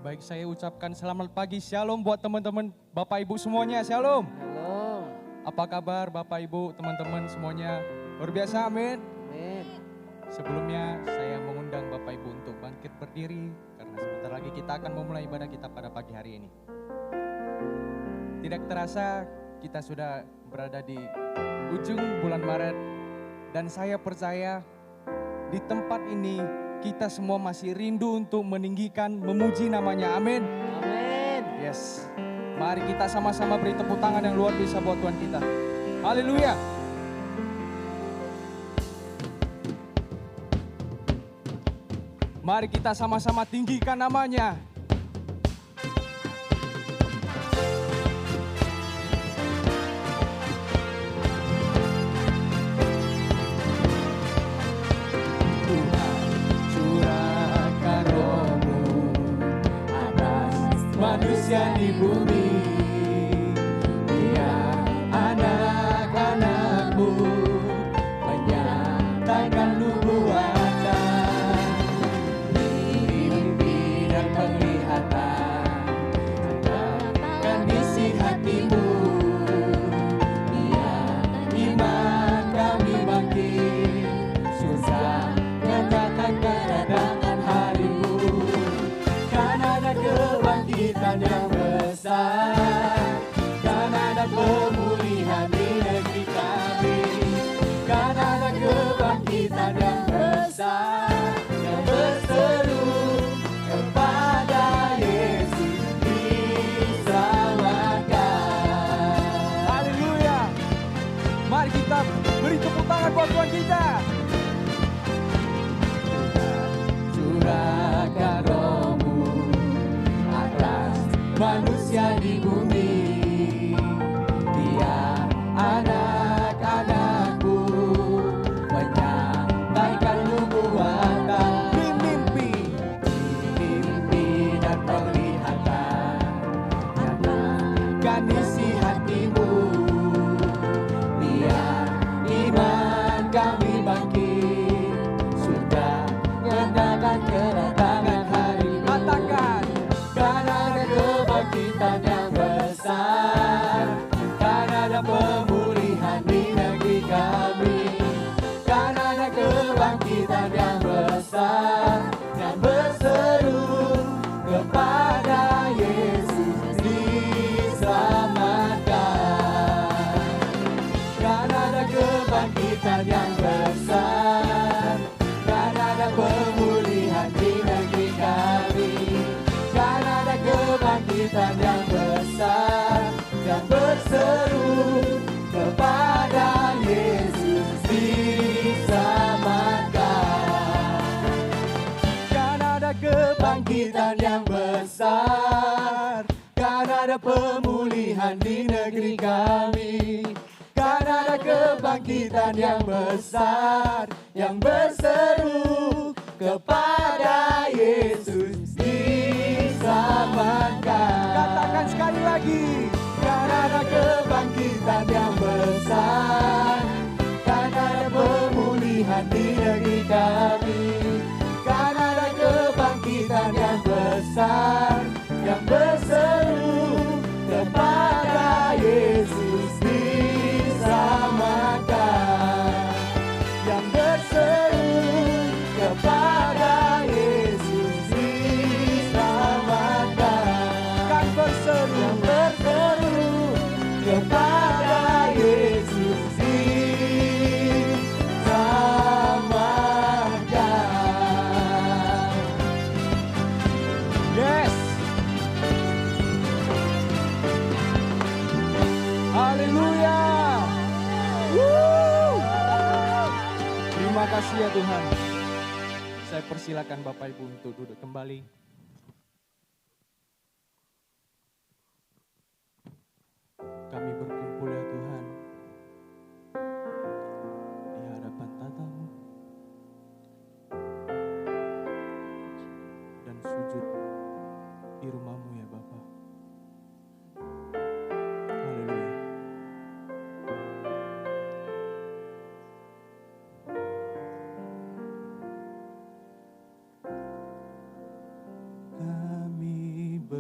Baik, saya ucapkan selamat pagi, shalom buat teman-teman Bapak Ibu semuanya, shalom. Halo. Apa kabar Bapak Ibu, teman-teman semuanya? Luar biasa, amin. Amin. Sebelumnya saya mengundang Bapak Ibu untuk bangkit berdiri karena sebentar lagi kita akan memulai ibadah kita pada pagi hari ini. Tidak terasa kita sudah berada di ujung bulan Maret dan saya percaya di tempat ini kita semua masih rindu untuk meninggikan, memuji namanya, amin. Amin. Yes, mari kita sama-sama beri tepuk tangan yang luar biasa buat Tuhan kita. Haleluya. Mari kita sama-sama tinggikan namanya. Manusia di bumi, biar anak-anakmu menyatakan nubuatan, mimpi dan penglihatan, katakan isi hatimu, biar iman kami bangkit, susah nyatakan kedatangan harimu, kan ada kebangkitan yang besar, kan ada pemulihan di negeri kami, kan ada kebangkitan yang besar, yang berseru kepada Yesus diselamatkan. Haleluya. Mari kita beri tepuk tangan buat Tuhan kita. Curahkan rohmu atas manusia di bumi, biar anak-anakku menyampaikan nubuatan, mimpi dan penglihatan, nyatakan isi hatimu, biar iman kami bangkit, sudah nyatakan kedatangan hari. Katakan, kan ada kebangkitan yang besar, kan ada pemulihan di negeri kami, kan ada kebangkitan yang besar, yang berseru kepada Yesus diselamatkan. Kan ada kebangkitan yang besar, kan ada pemulihan di negeri kami, kan ada kebangkitan yang besar, yang berseru kepada Yesus diselamatkan. Kan ada kebangkitan yang besar, kan ada pemulihan di negeri kami, kan ada kebangkitan yang besar, yang berseru kepada Yesus diselamatkan. Katakan sekali lagi, kan ada kebangkitan yang besar, kan ada pemulihan di negeri kami, kan ada kebangkitan yang besar, yang berseru kepada Yesus diselamatkan, yang berseru kepada Yesus diselamatkan, kan berseru, yang berseru kepada Yesus diselamatkan. Yes. Haleluya. Terima kasih ya Tuhan. Saya persilakan Bapak Ibu untuk duduk kembali. Kami berkumpul ya Tuhan di hadapan tatamu dan sujud di rumahmu ya Bapa. Haleluya.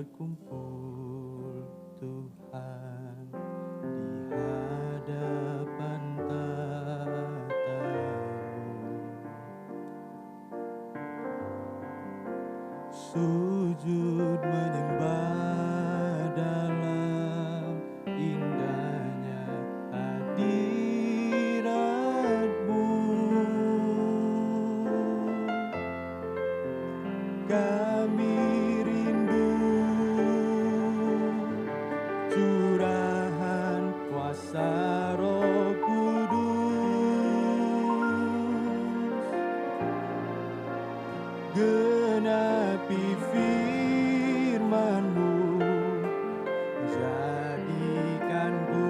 berkumpul Tuhan di hadapan tatamu, sujud menyembah dalam indahnya hadirat-Mu. Kami rindu curahan kuasa Roh Kudus, genapi firman-Mu, jadikan ku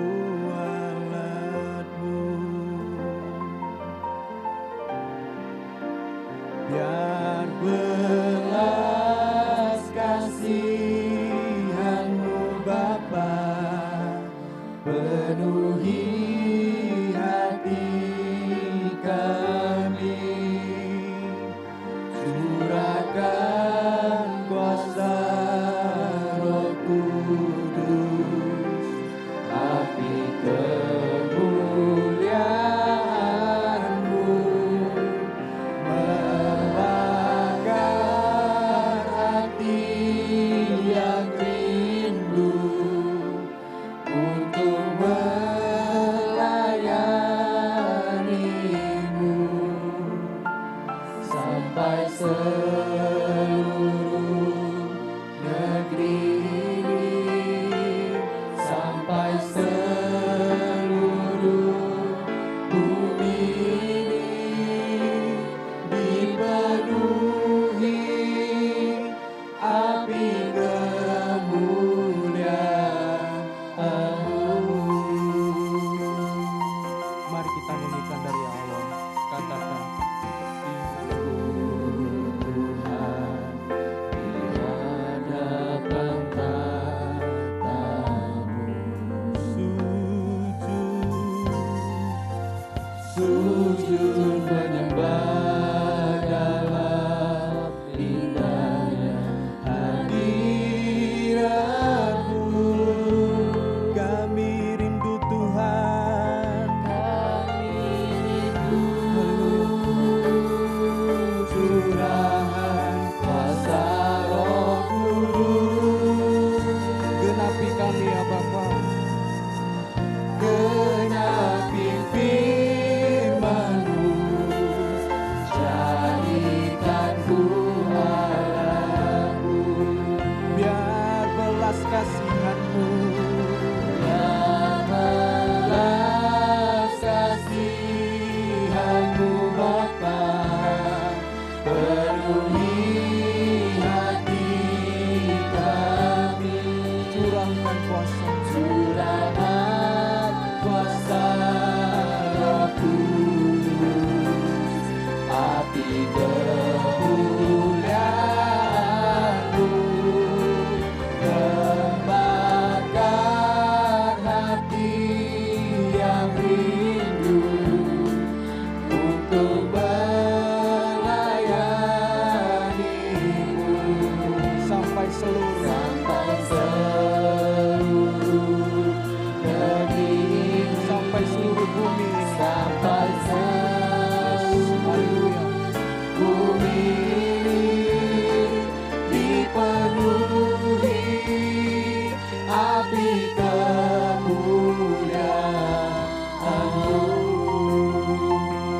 alat-Mu. Biar belas kasihan-Mu Bapa penuhi hati kami, curahkan kuasa Roh Kudus, api kemuliaan-Mu membakar hati yang rindu untuk melayani-Mu, sampai seluruh negeri ini, sampai seluruh bumi ini dipenuhi api kemuliaan-Mu. Mari kita nyanyikan dari awal. Katakan, Tuhan di hadapan tatamu, sujud menyembah dalam indahnya hadirat-Mu. Kami rindu Tuhan, curahan kuasa Roh Kudus, genapi kami ya Bapa. genapi firman-Mu, jadikan ku alat-Mu. Biar belas kasihan-Mu, biar belas kasihan-Mu Bapa penuhi hati kami, curahkan kuasa Roh Kudus, api kemuliaan-Mu membakar hati yang rindu untuk melayani-Mu, Sampai seluruh negeri, sampai seluruh bumi ini. sampai Haleluya. bumi ini dipenuhi api kemuliaan-Mu.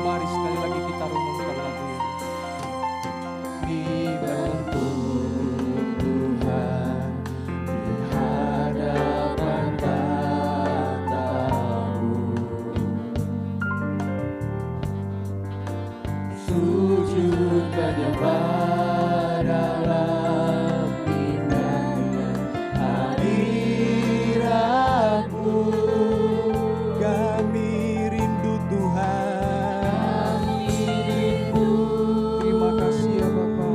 Mari sekali lagi kita renungkan lagu ini. Dibentuk Tuhan di hadapan tatamu, sujud menyembah dalam indahnya hadirat-Mu. Kami rindu Tuhan, Terima kasih ya Bapa.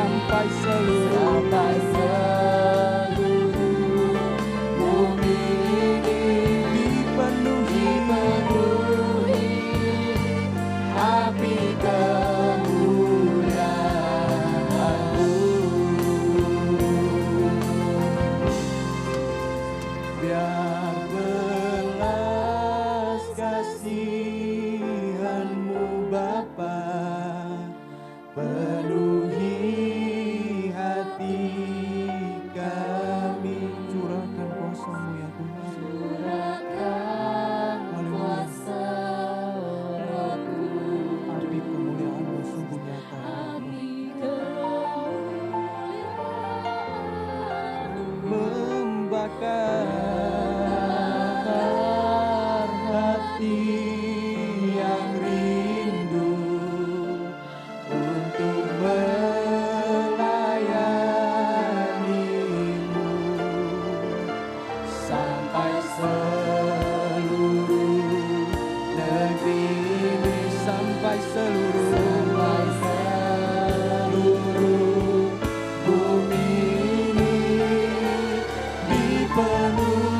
sampai seluruh bumi ini dipenuhi api kemuliaan-Mu. Biar belas kasihan-Mu Bapa penuhi hati kami. Curahkan kuasa-Mu ya Tuhan. Curahkan kuasa Roh-Ku, Api kemuliaan-Mu sungguh nyata. api kemuliaan-Mu Membakar hati yang rindu untuk melayani-Mu sampai seluruh negeri ini, sampai seluruh bumi ini dipenuhi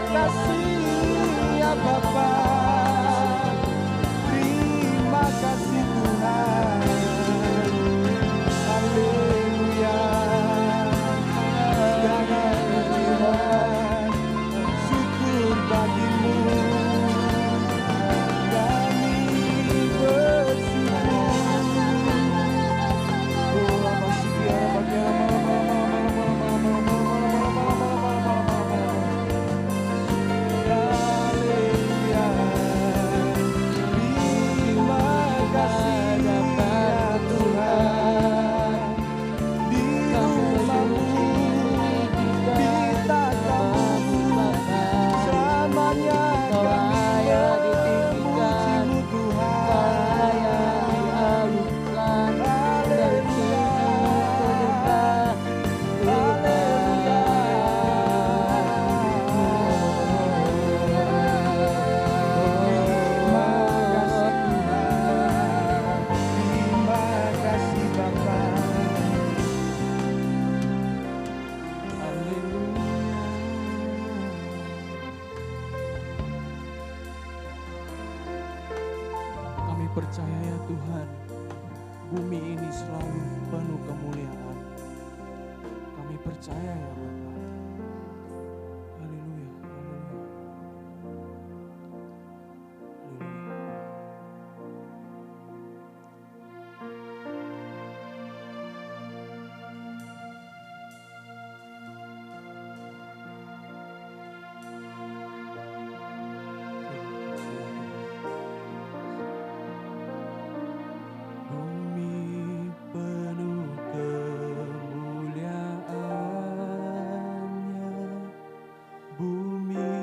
kasih ya Bapa. Terima kasih Tuhan. Haleluya. Segala pujian, syukur bagimu. Kami bersyukur. Oh, Haleluya. Terima kasih ya Tuhan. Di rumahmu kita kamu selamanya kami memujimu Tuhan. Terima kasih Bapa. Kami percaya ya Tuhan, bumi ini selalu penuh kemuliaan. Kami percaya ya Bapa. Haleluya. Haleluya. Haleluya. Bumi penuh kemuliaan-Nya. Bumi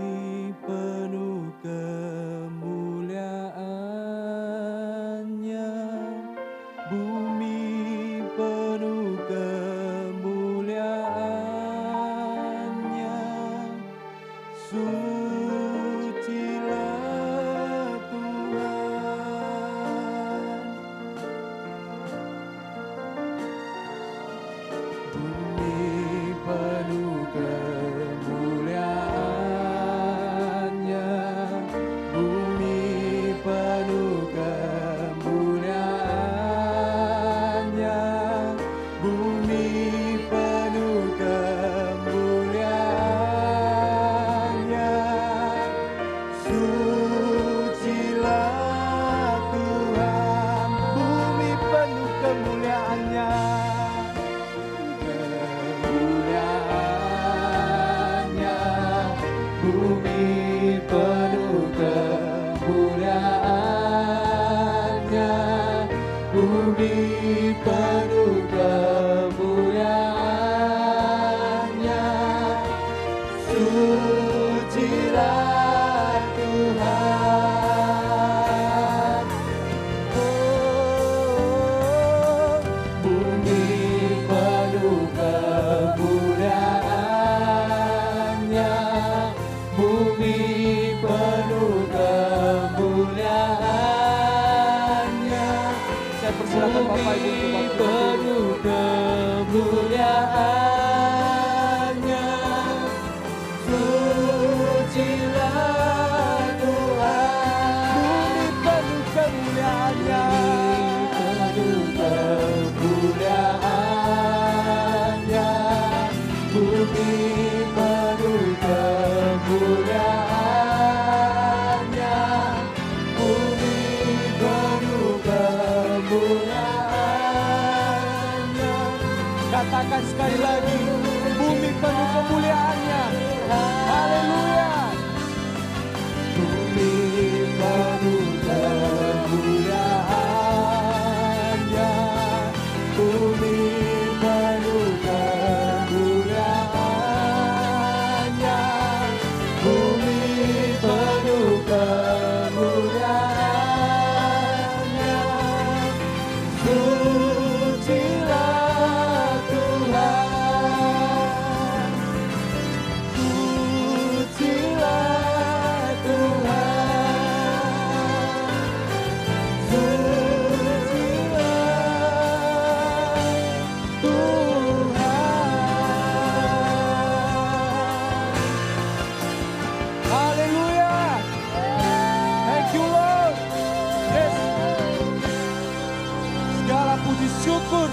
penuh kemuliaan-Nya. Bumi penuh kemuliaan-Nya. Sucilah Tuhan. Bumi penuh kemuliaan-Nya. Bumi penuh kemuliaan-Nya. Bumi penuh kemuliaan-Nya. Sucilah Tuhan. Bumi penuh kemuliaan-Nya. Kemuliaan-Nya. Bumi penuh kemuliaan-Nya. Bumi penuh kemuliaan-Nya. Sucilah Tuhan. Oh, bumi penuh kemuliaan-Nya. Bumi penuh kemuliaan-Nya. Saya persilakan Bapak Ibu untuk penuh kemuliaan-Nya. Sucilah Tuhan. Bumi penuh kemuliaan-Nya. Penuh kemuliaan-Nya. Bumi penuh kemuliaan-Nya. Bumi penuh kemuliaan-Nya. Katakan sekali lagi, bumi penuh kemuliaan-Nya. Haleluya. Bumi penuh kemuliaan-Nya. Bumi penuh kemuliaan-Nya. Bumi penuh kemuliaan-Nya. Sucilah Tuhan. syukur,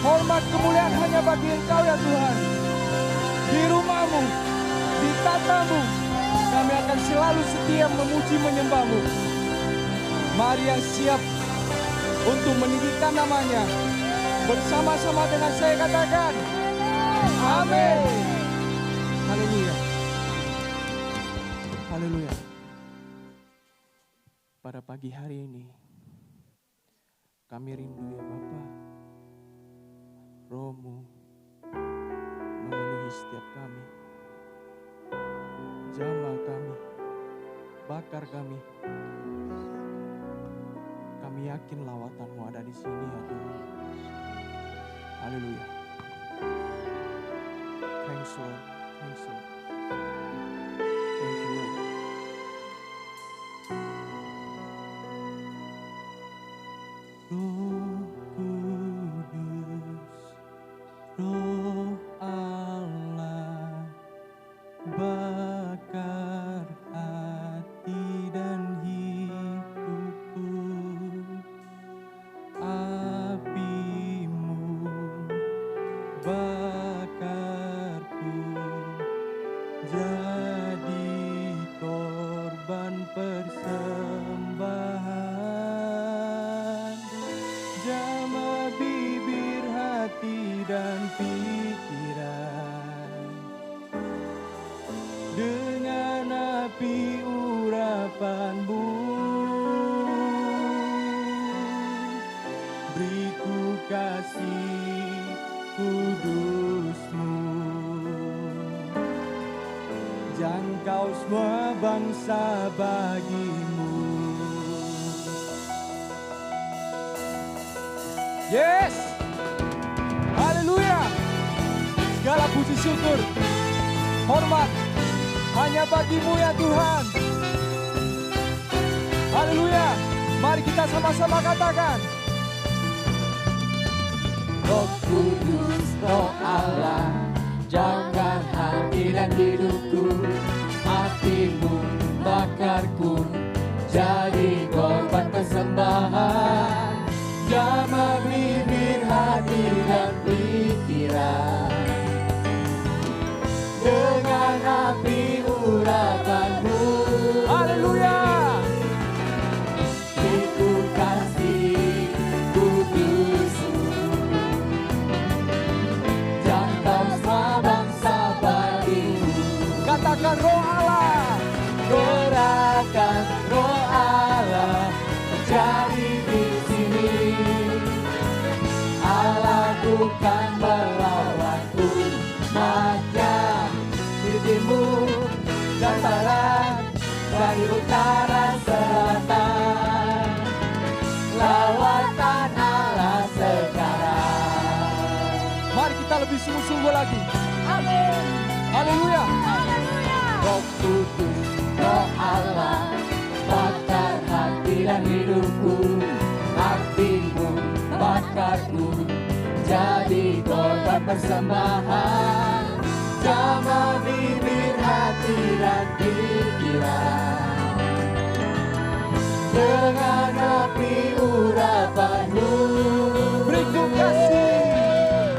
hormat, kemuliaan hanya bagi Engkau ya Tuhan. Di rumah-Mu, di tatamu, kami akan selalu setia memuji menyembah-Mu. Mari yang siap untuk meninggikan namanya, bersama-sama dengan saya katakan, amin. Haleluya. Haleluya. Pada pagi hari ini, kami rindu ya Bapa, Roh-Mu memenuhi setiap kami. Jamah kami, bakar kami. Kami yakin lawatan-Mu ada di sini ya Tuhan. Haleluya. Thanks Lord, thanks Lord. Thank you Lord. Roh Kudus, Roh Allah, bakar hati dan hidupku. Api-Mu bakarku, jadi korban persembahan. Jamah bibir, hati dan pikiran dengan api urapan-Mu. Beriku kasih kudus-Mu, jangkau semua bangsa bagi-Mu. Yes, haleluya. Segala puji syukur, hormat hanya bagi-Mu ya Tuhan. Haleluya. Mari kita sama-sama katakan, Roh Kudus, Roh Allah, jaga hati dan hidupku. Hati-Mu bakarku, jadi korban persembahan. Jamah bibir, hati dan pikiran dengan api urapan-Mu. haleluya. Beriku kasih kudus-Mu, jangkau semua bangsa bagi-Mu. Katakan Roh Allah, Gerakan Roh Allah terjadi di sini. Allah bukan melawan umat-Nya di timur dan barat, dari utara selatan. Lawatan Allah sekarang. mari kita lebih sungguh-sungguh lagi. Amin. Haleluya. Roh Kudus, Roh Allah, bakar hati dan hidupku. Hati-Mu bakarku, jadi korban persembahan. Jamah bibir, hati dan pikiran dengan api urapan-Mu. Beriku kasih,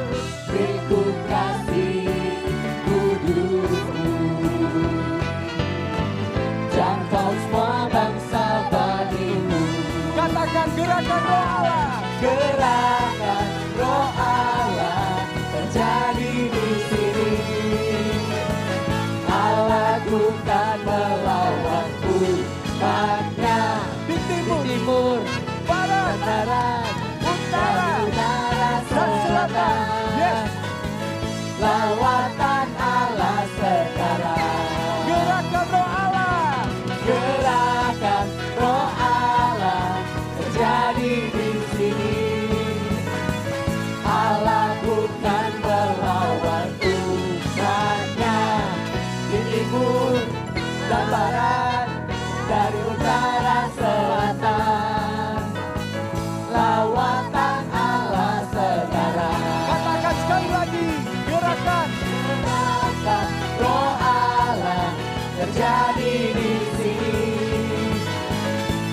Beriku kasih kudus-Mu, jangkau semua bangsa bagi-Mu. katakan gerakan Roh Allah. Gerakan Roh Allah terjadi di sini. Allah bukan melawan umat-Nya Di di timur, timur, barat, barat, utara, dari utara, dan selatan. Yes, lawatan Allah sekarang. gerakan Roh Allah. Gerakan Roh Allah terjadi di sini. Allah bukan melawan umat-Nya di timur dan barat, dari utara selatan. Lawatan Allah sekarang. Katakan sekali lagi, gerakan. Gerakan Roh Allah terjadi di sini.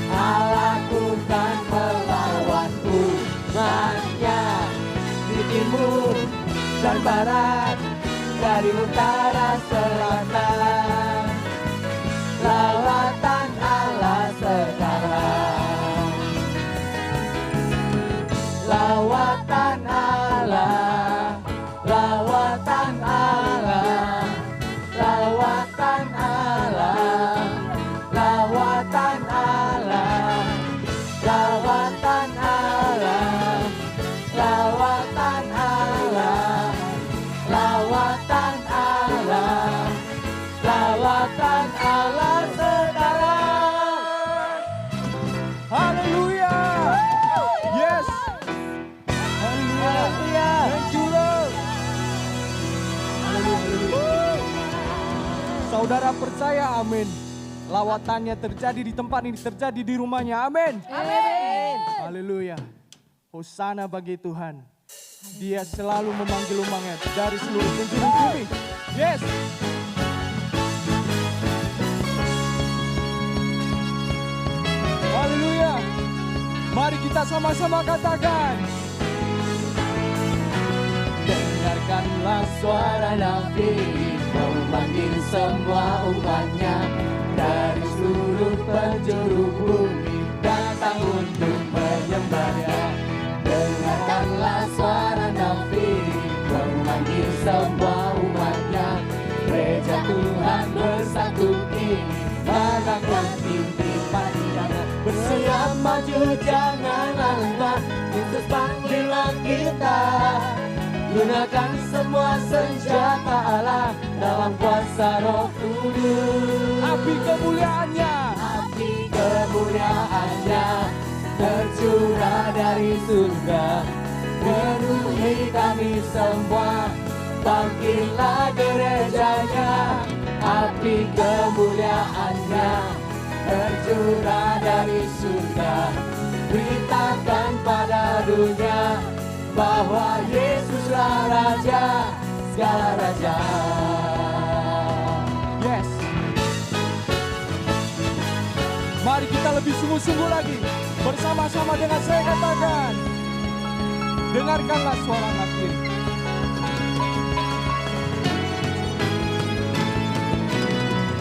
Allah bukan melawan umat-Nya barat, dari utara selatan. Lawatan Allah sekarang. Lawatan Allah, lawatan Allah, lawatan Allah, lawatan Allah, lawatan Allah, lawatan Allah, lawatan Allah, lawatan Allah sekarang. Haleluya. Yes. Haleluya. Thank you Lord. Saudara percaya, amin. Lawatannya terjadi di tempat ini, terjadi di rumahnya, amin. Amin. Haleluya. Hosana bagi Tuhan. Dia selalu memanggil umatnya dari seluruh penjuru bumi. Yes. Haleluya. Mari kita sama-sama katakan. Dengarkanlah suara Nabi memanggil semua umatnya dari seluruh penjuru bumi datang untuk menyembahnya. Dengarkanlah suara Nabi memanggil semua umatnya. Gereja Tuhan bersatu kini menangkan pimpinan jangan bersiap maju janganlah lemah. Yesus panggillah kita. Gunakan semua senjata Allah dalam kuasa Roh Kudus. Api kemuliaannya. Api kemuliaannya tercurah dari surga. Penuhi kami semua, bangkitlah gerejanya. Api kemuliaannya tercurah dari surga. Beritakan pada dunia bahwa Yesuslah Raja, segala Raja. Yes. Mari kita lebih sungguh-sungguh lagi. Bersama-sama dengan saya katakan. Dengarkanlah suara Nabi.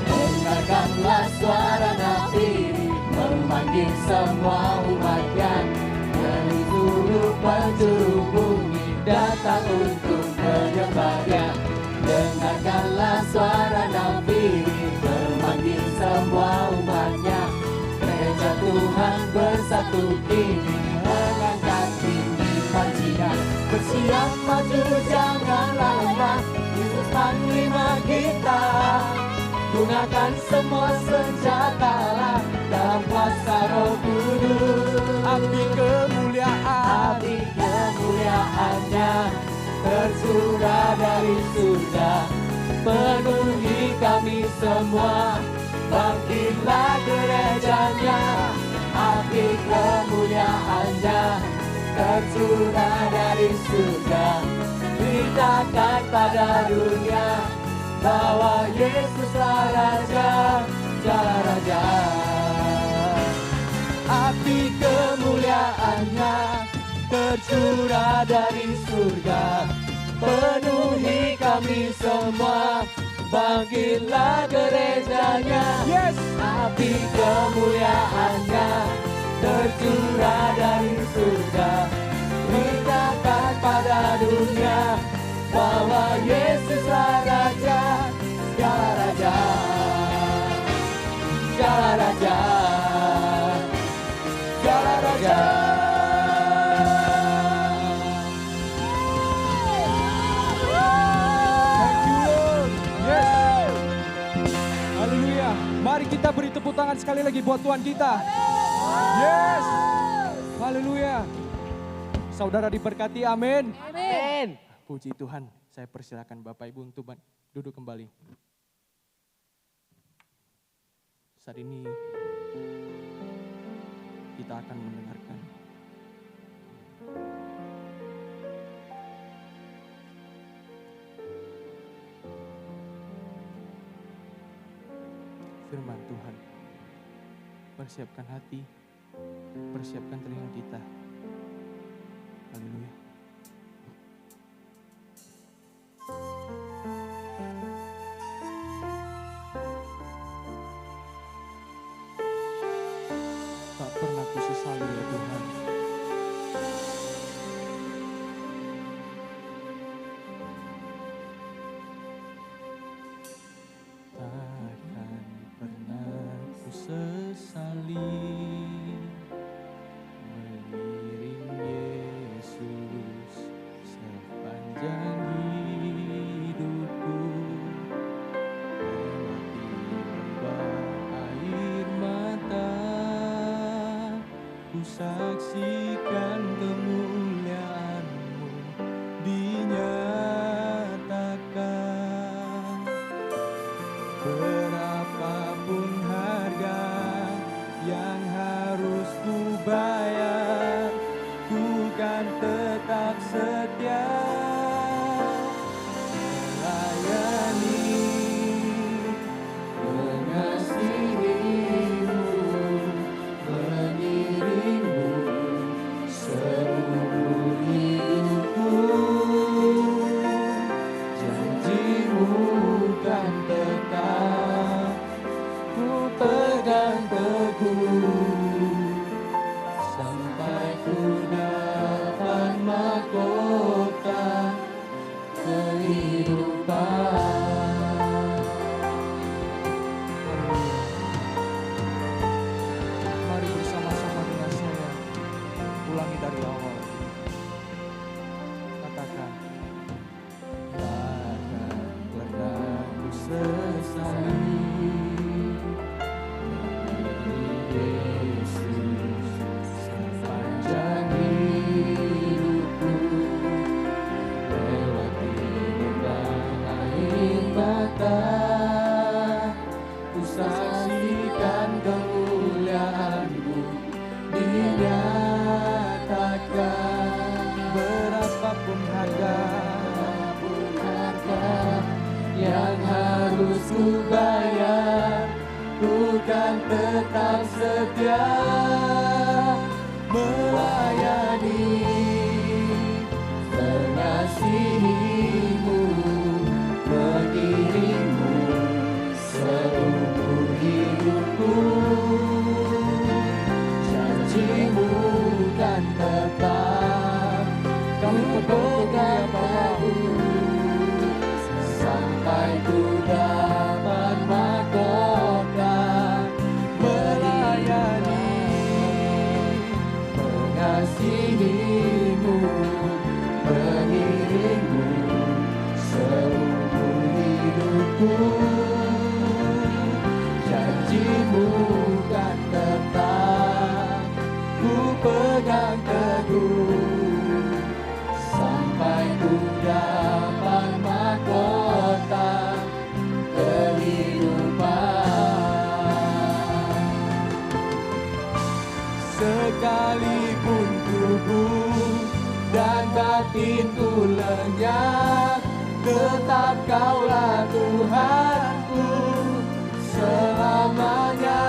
Dengarkanlah suara Nabi memanggil semua umatnya dari seluruh penjuru bumi datang untuk menyembahnya. Dengarkanlah suara Nabi memanggil semua umatnya. Gereja Tuhan bersatu kini mengangkat tinggi panjinya. Bersiap maju janganlah lemah, Yesus panglima kita. Gunakan semua senjata Allah dalam kuasa Roh Kudus. Api kemuliaan. Api kemuliaannya tercurah dari surga. Penuhi kami semua, bangkitlah gerejanya. Api kemuliaannya tercurah dari surga. Beritakan pada dunia bahwa Yesuslah Raja, segala Raja. Api kemuliaannya tercurah dari surga. Penuhi kami semua, bangkitlah gerejanya. Yes. Api kemuliaannya tercurah dari surga. Beritakan pada dunia bahwa Yesuslah Raja, segala Raja, segala Raja, segala Raja. Thank you Lord. Yes. Haleluya. Mari kita beri tepuk tangan sekali lagi buat Tuhan kita. Yes. Haleluya. Saudara diberkati, amin. Amin. Puji Tuhan. Saya persilakan Bapak Ibu untuk duduk kembali. Saat ini kita akan mendengarkan firman Tuhan. Persiapkan hati, persiapkan telinga kita. Haleluya. sesali mengiring Yesus sepanjang hidupku, lewati lembah air mata, ku saksikan kemuliaan-Mu dinyatakan. Berapapun harga yang harus ku bayar, ku kan tetap setia melayani, mengasihi-Mu, mengiring-Mu seumur hidupku. Janji-Mu kan tetap ku pegang teguh, sampai ku dapat mahkota kehidupan. Mari bersama-sama dengan saya ulangi dari awal. Katakan, takkan pernah ku sesali Yesus sepanjang hidupku, lewati lembah air mata, ku saksikan kemuliaan-Mu dinyatakan. Berapapun harga yang harus ku bayar, ku kan tetap setia melayani, mengasihi-Mu, mengiring-Mu seumur hidupku. Janji-Mu kan tetap kami pegang teguh, sampai ku dapat mahkota melayani, mengasihi-Mu, mengiring-Mu seumur hidupku. Janji-Mu kan tetap ku pegang teguh, sampai ku dapat mahkota kehidupan. Sekalipun tubuh dan batinku lenyap, tetap Kaulah Tuhanku selamanya.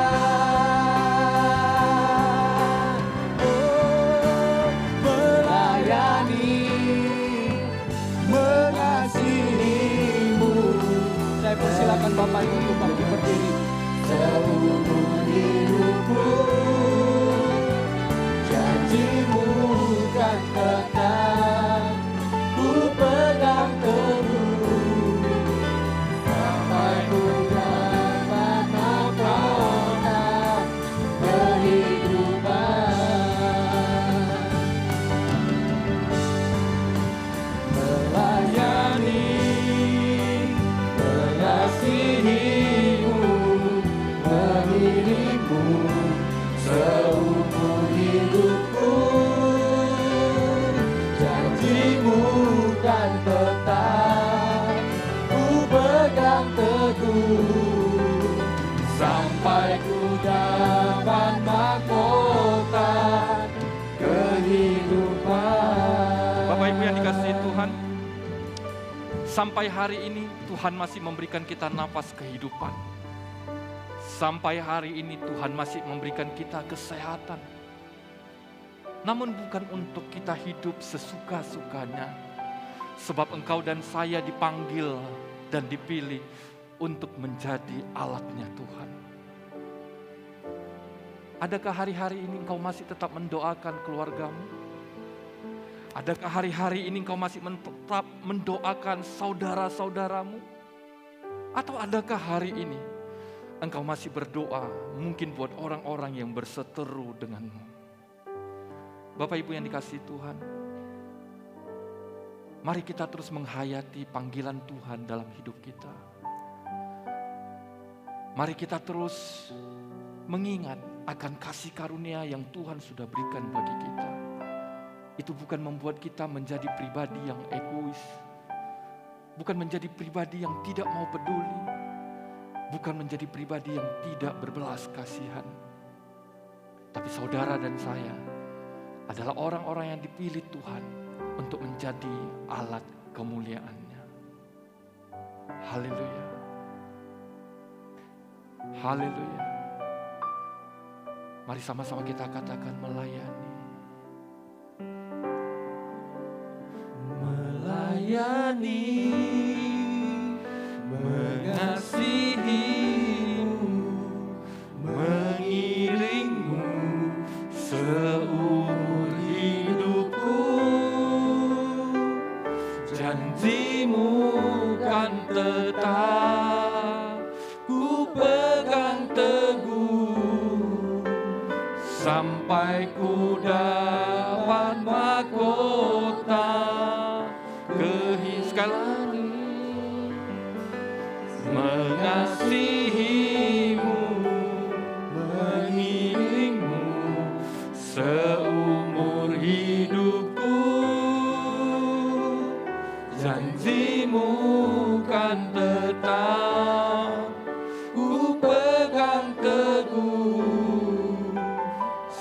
Melayani, mengasihi-Mu. Saya persilakan Bapak Ibu untuk bangkit berdiri. Seumur hidupku, janji-Mu kan tetap ku pegang teguh, sampai ku dapat mahkota kehidupan. Melayani, mengasihi-Mu, mengiring-Mu seumur hidupku. Janji-Mu kan tetap ku pegang teguh, sampai ku dapat mahkota kehidupan. Bapak Ibu yang dikasihi Tuhan, sampai hari ini Tuhan masih memberikan kita nafas kehidupan. Sampai hari ini Tuhan masih memberikan kita kesehatan. Namun bukan untuk kita hidup sesuka-sukanya. Sebab engkau dan saya dipanggil dan dipilih untuk menjadi alatnya Tuhan. Adakah hari-hari ini engkau masih tetap mendoakan keluargamu? Adakah hari-hari ini engkau masih tetap mendoakan saudara-saudaramu? Atau adakah hari ini Engkau masih berdoa mungkin buat orang-orang yang berseteru denganmu. Bapak Ibu yang dikasihi Tuhan, mari kita terus menghayati panggilan Tuhan dalam hidup kita. Mari kita terus mengingat akan kasih karunia yang Tuhan sudah berikan bagi kita. Itu bukan membuat kita menjadi pribadi yang egois, bukan menjadi pribadi yang tidak mau peduli, bukan menjadi pribadi yang tidak berbelas kasihan. Tapi saudara dan saya adalah orang-orang yang dipilih Tuhan untuk menjadi alat kemuliaan-Nya. Haleluya. Haleluya. Mari sama-sama kita katakan melayani. Melayani, mengasihimu, mengiringmu seumur hidupku. Janjimu kan tetap ku pegang teguh, sampai ku dapat mahkota sekali mengasihimu, mengiringmu seumur hidupku. Janjimu kan tetap ku pegang teguh,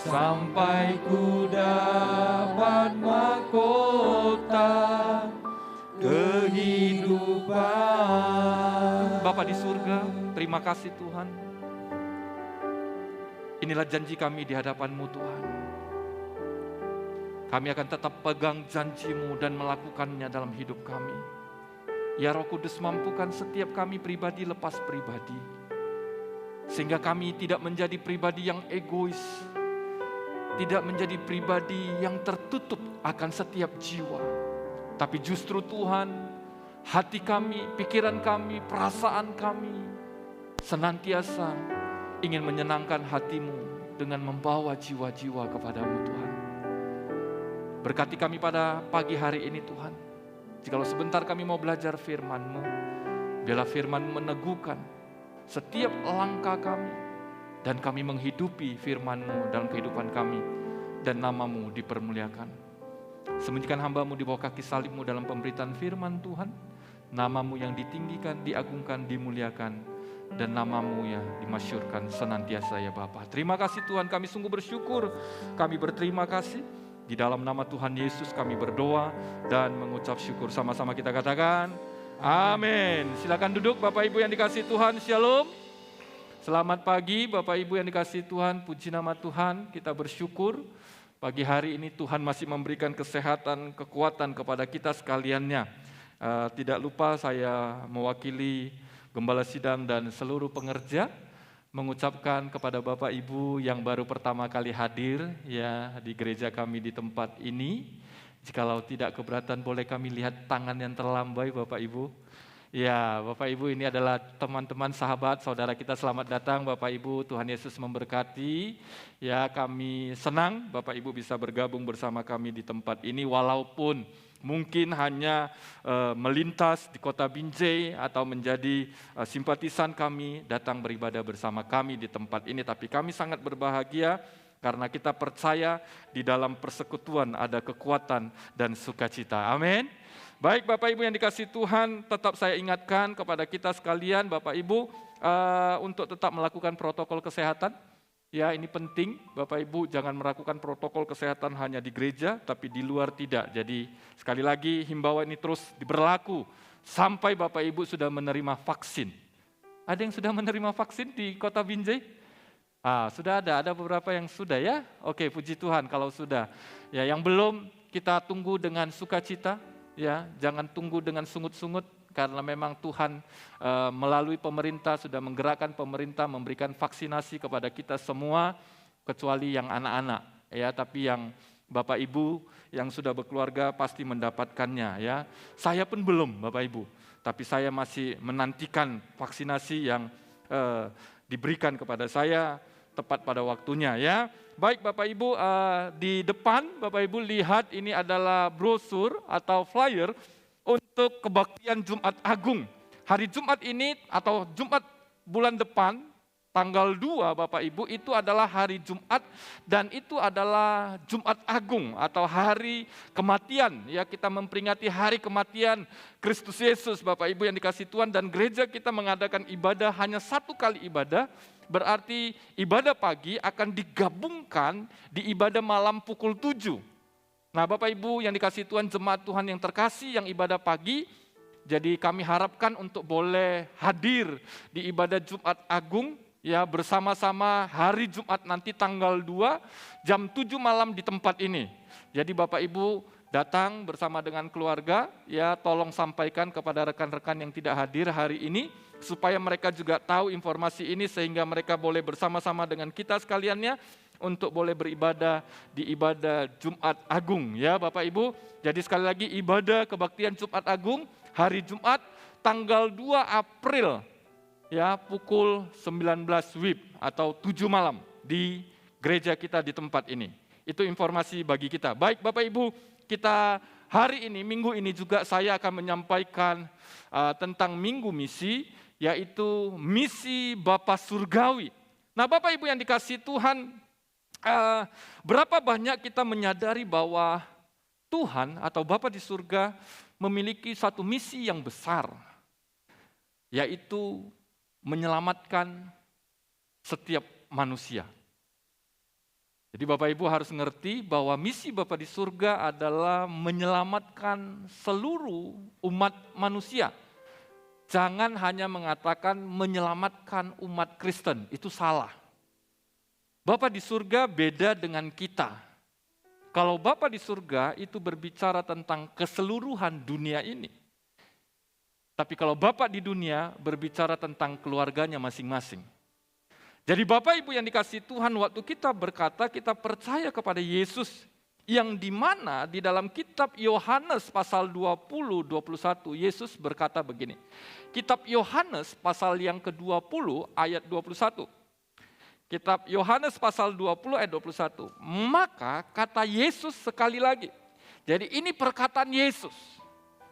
sampai ku dapat mahkota kehidupan. Bapa di surga, terima kasih Tuhan. Inilah janji kami di hadapan-Mu Tuhan. Kami akan tetap pegang janji-Mu dan melakukannya dalam hidup kami. Ya Roh Kudus, mampukan setiap kami pribadi lepas pribadi, sehingga kami tidak menjadi pribadi yang egois, tidak menjadi pribadi yang tertutup akan setiap jiwa. Tapi justru Tuhan, hati kami, pikiran kami, perasaan kami senantiasa ingin menyenangkan hati-Mu dengan membawa jiwa-jiwa kepada-Mu Tuhan. Berkati kami pada pagi hari ini Tuhan. Jikalau sebentar kami mau belajar firman-Mu, biarlah firman-Mu meneguhkan setiap langkah kami, dan kami menghidupi firman-Mu dalam kehidupan kami, dan nama-Mu dipermuliakan. Sembunyikan hamba-Mu di bawah kaki salib-Mu dalam pemberitaan firman Tuhan. Nama-Mu yang ditinggikan, diagungkan, dimuliakan, dan nama-Mu yang dimasyurkan senantiasa ya Bapa. Terima kasih Tuhan, kami sungguh bersyukur, kami berterima kasih. Di dalam nama Tuhan Yesus kami berdoa dan mengucap syukur. Sama-sama kita katakan, amin. Silakan duduk Bapak Ibu yang dikasihi Tuhan, shalom. Selamat pagi Bapak Ibu yang dikasihi Tuhan, puji nama Tuhan, kita bersyukur. Pagi hari ini Tuhan masih memberikan kesehatan, kekuatan kepada kita sekaliannya. Tidak lupa saya mewakili Gembala Sidang dan seluruh pengerja mengucapkan kepada Bapak Ibu yang baru pertama kali hadir ya di gereja kami di tempat ini. Jikalau tidak keberatan boleh kami lihat tangan yang terlambai Bapak Ibu. Ya, Bapak Ibu ini adalah teman-teman sahabat saudara kita, selamat datang Bapak Ibu, Tuhan Yesus memberkati. Ya, kami senang Bapak Ibu bisa bergabung bersama kami di tempat ini walaupun mungkin hanya melintas di kota Binjai atau menjadi simpatisan kami datang beribadah bersama kami di tempat ini. Tapi kami sangat berbahagia karena kita percaya di dalam persekutuan ada kekuatan dan sukacita. Amin. Baik Bapak Ibu yang dikasihi Tuhan, tetap saya ingatkan kepada kita sekalian Bapak Ibu untuk tetap melakukan protokol kesehatan. Ya, ini penting, Bapak Ibu jangan melakukan protokol kesehatan hanya di gereja, tapi di luar tidak. Jadi sekali lagi himbauan ini terus berlaku sampai Bapak Ibu sudah menerima vaksin. Ada yang sudah menerima vaksin di kota Binjai? Sudah ada beberapa yang sudah ya. Oke, puji Tuhan kalau sudah. Ya, yang belum kita tunggu dengan sukacita. Ya, jangan tunggu dengan sungut-sungut. Karena memang Tuhan melalui pemerintah sudah menggerakkan pemerintah memberikan vaksinasi kepada kita semua kecuali yang anak-anak ya, tapi yang Bapak Ibu yang sudah berkeluarga pasti mendapatkannya ya. Saya pun belum Bapak Ibu, tapi saya masih menantikan vaksinasi yang diberikan kepada saya tepat pada waktunya ya. Baik Bapak Ibu, di depan Bapak Ibu lihat ini adalah brosur atau flyer untuk kebaktian Jumat Agung. Hari Jumat ini atau Jumat bulan depan, tanggal 2 Bapak Ibu, itu adalah hari Jumat dan itu adalah Jumat Agung atau hari kematian. Ya, kita memperingati hari kematian Kristus Yesus Bapak Ibu yang dikasihi Tuhan, dan gereja kita mengadakan ibadah hanya 1 kali ibadah. Berarti ibadah pagi akan digabungkan di ibadah malam pukul 7. Nah Bapak Ibu yang dikasihi Tuhan, jemaat Tuhan yang terkasih yang ibadah pagi, jadi kami harapkan untuk boleh hadir di ibadah Jumat Agung ya, bersama-sama hari Jumat nanti tanggal 2 jam 7 malam di tempat ini. Jadi Bapak Ibu datang bersama dengan keluarga ya, tolong sampaikan kepada rekan-rekan yang tidak hadir hari ini supaya mereka juga tahu informasi ini sehingga mereka boleh bersama-sama dengan kita sekaliannya untuk boleh beribadah di ibadah Jumat Agung ya Bapak Ibu. Jadi sekali lagi ibadah kebaktian Jumat Agung hari Jumat tanggal 2 April ya pukul 19 WIB atau 7 malam di gereja kita di tempat ini. Itu informasi bagi kita. Baik Bapak Ibu, kita hari ini, minggu ini juga saya akan menyampaikan tentang minggu misi, yaitu misi Bapa Surgawi. Nah Bapak Ibu yang dikasihi Tuhan, berapa banyak kita menyadari bahwa Tuhan atau Bapa di surga memiliki satu misi yang besar, yaitu menyelamatkan setiap manusia. Jadi Bapak Ibu harus mengerti bahwa misi Bapa di surga adalah menyelamatkan seluruh umat manusia. Jangan hanya mengatakan menyelamatkan umat Kristen, itu salah. Bapa di surga beda dengan kita. Kalau Bapa di surga itu berbicara tentang keseluruhan dunia ini. Tapi kalau Bapa di dunia berbicara tentang keluarganya masing-masing. Jadi Bapak Ibu yang dikasihi Tuhan, waktu kita berkata kita percaya kepada Yesus, yang dimana di dalam kitab Yohanes pasal 20-21 Yesus berkata begini. Kitab Yohanes pasal yang ke-20 ayat 21. Kitab Yohanes pasal 20 ayat 21. Maka kata Yesus sekali lagi. Jadi ini perkataan Yesus.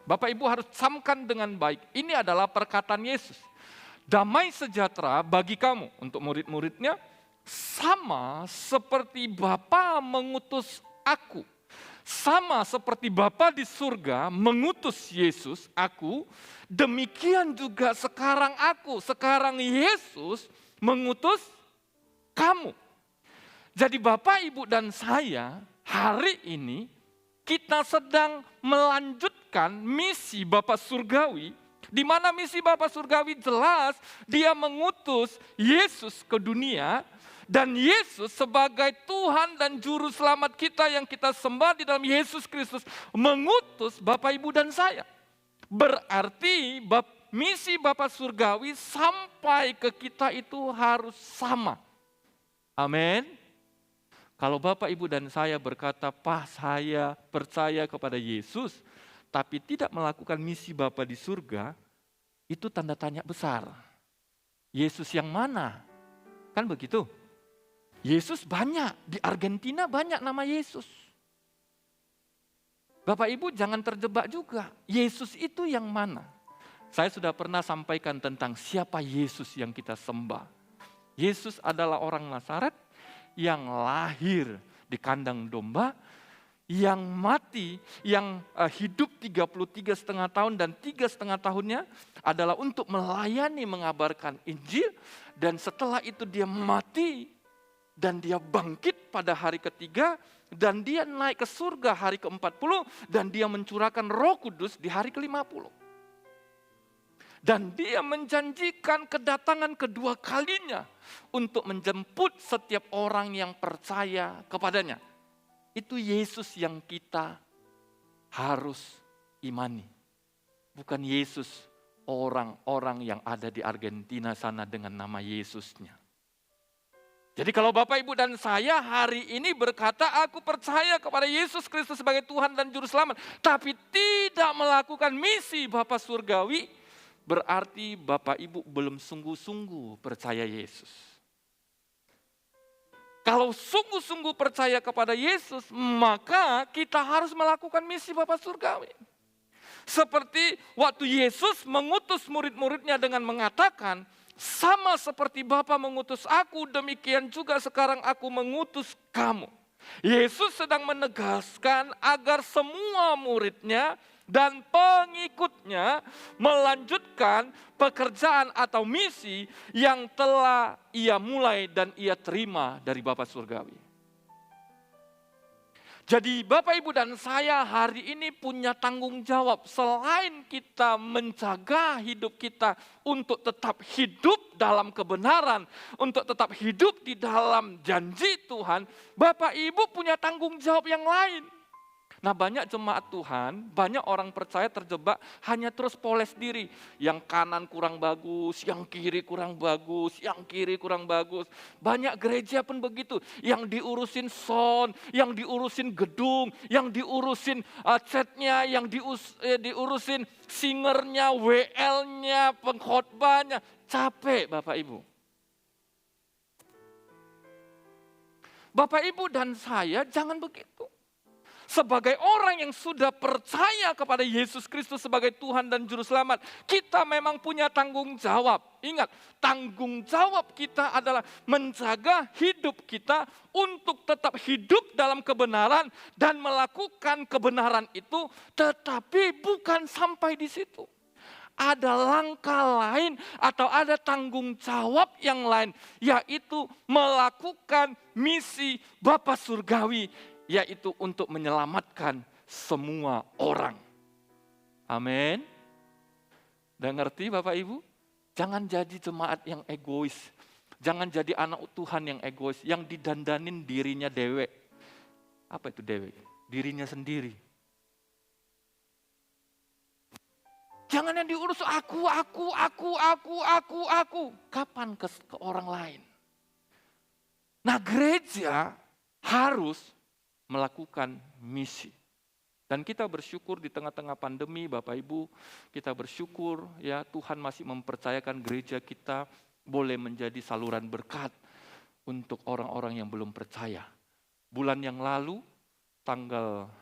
Bapak Ibu harus camkan dengan baik. Ini adalah perkataan Yesus. Damai sejahtera bagi kamu, untuk murid-muridnya, sama seperti Bapa mengutus aku. Sama seperti Bapa di surga mengutus Yesus, aku, demikian juga sekarang aku. Sekarang Yesus mengutus kamu. Jadi Bapak, Ibu, dan saya hari ini kita sedang melanjutkan misi Bapa Surgawi, di mana misi Bapa Surgawi jelas dia mengutus Yesus ke dunia, dan Yesus sebagai Tuhan dan Juru Selamat kita yang kita sembah di dalam Yesus Kristus mengutus Bapak, Ibu, dan saya. Berarti misi Bapa Surgawi sampai ke kita itu harus sama. Amin. Kalau Bapak, Ibu, dan saya berkata, "Pak, saya percaya kepada Yesus," tapi tidak melakukan misi Bapa di surga, itu tanda tanya besar. Yesus yang mana? Kan begitu? Yesus banyak, di Argentina banyak nama Yesus. Bapak Ibu jangan terjebak juga, Yesus itu yang mana? Saya sudah pernah sampaikan tentang siapa Yesus yang kita sembah. Yesus adalah orang Nazaret yang lahir di kandang domba, yang mati, yang hidup 33,5 tahun dan 3,5 tahunnya adalah untuk melayani, mengabarkan Injil, dan setelah itu dia mati dan dia bangkit pada hari ketiga, dan dia naik ke surga hari ke-40, dan dia mencurahkan Roh Kudus di hari ke-50. Dan dia menjanjikan kedatangan kedua kalinya untuk menjemput setiap orang yang percaya kepadanya. Itu Yesus yang kita harus imani. Bukan Yesus orang-orang yang ada di Argentina sana dengan nama Yesusnya. Jadi kalau Bapak, Ibu, dan saya hari ini berkata aku percaya kepada Yesus Kristus sebagai Tuhan dan Juru Selamat, tapi tidak melakukan misi Bapa Surgawi, berarti Bapak Ibu belum sungguh-sungguh percaya Yesus. Kalau sungguh-sungguh percaya kepada Yesus, maka kita harus melakukan misi Bapa Surgawi. Seperti waktu Yesus mengutus murid-muridnya dengan mengatakan, sama seperti Bapa mengutus aku, demikian juga sekarang aku mengutus kamu. Yesus sedang menegaskan agar semua muridnya dan pengikutnya melanjutkan pekerjaan atau misi yang telah ia mulai dan ia terima dari Bapa Surgawi. Jadi Bapak Ibu dan saya hari ini punya tanggung jawab selain kita menjaga hidup kita untuk tetap hidup dalam kebenaran, untuk tetap hidup di dalam janji Tuhan, Bapak Ibu punya tanggung jawab yang lain. Nah banyak jemaat Tuhan, banyak orang percaya terjebak hanya terus poles diri. Yang kanan kurang bagus, yang kiri kurang bagus, yang kiri kurang bagus. Banyak gereja pun begitu, yang diurusin sound, yang diurusin gedung, yang diurusin chatnya, yang diurusin singernya, WL-nya, pengkhotbahnya. Capek Bapak Ibu. Bapak Ibu dan saya jangan begitu. Sebagai orang yang sudah percaya kepada Yesus Kristus sebagai Tuhan dan Juru Selamat, kita memang punya tanggung jawab. Ingat, tanggung jawab kita adalah menjaga hidup kita untuk tetap hidup dalam kebenaran dan melakukan kebenaran itu, tetapi bukan sampai di situ. Ada langkah lain atau ada tanggung jawab yang lain, yaitu melakukan misi Bapa Surgawi, yaitu untuk menyelamatkan semua orang. Amin. Dan ngerti Bapak Ibu? Jangan jadi jemaat yang egois. Jangan jadi anak Tuhan yang egois, yang didandanin dirinya dewek. Apa itu dewek? Dirinya sendiri. Jangan yang diurus aku. Kapan ke orang lain? Nah gereja harus melakukan misi. Dan kita bersyukur di tengah-tengah pandemi Bapak Ibu, kita bersyukur ya Tuhan masih mempercayakan gereja kita boleh menjadi saluran berkat untuk orang-orang yang belum percaya. Bulan yang lalu, tanggal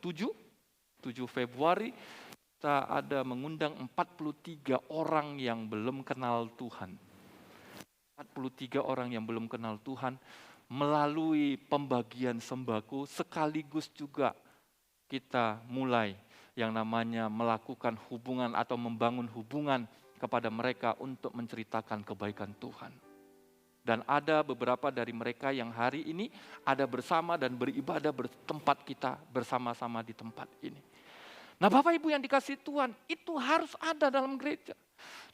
7 Februari, kita ada mengundang 43 orang yang belum kenal Tuhan. 43 orang yang belum kenal Tuhan, melalui pembagian sembako sekaligus juga kita mulai yang namanya melakukan hubungan atau membangun hubungan kepada mereka untuk menceritakan kebaikan Tuhan. Dan ada beberapa dari mereka yang hari ini ada bersama dan beribadah bertempat kita bersama-sama di tempat ini. Nah Bapak Ibu yang dikasih Tuhan, itu harus ada dalam gereja.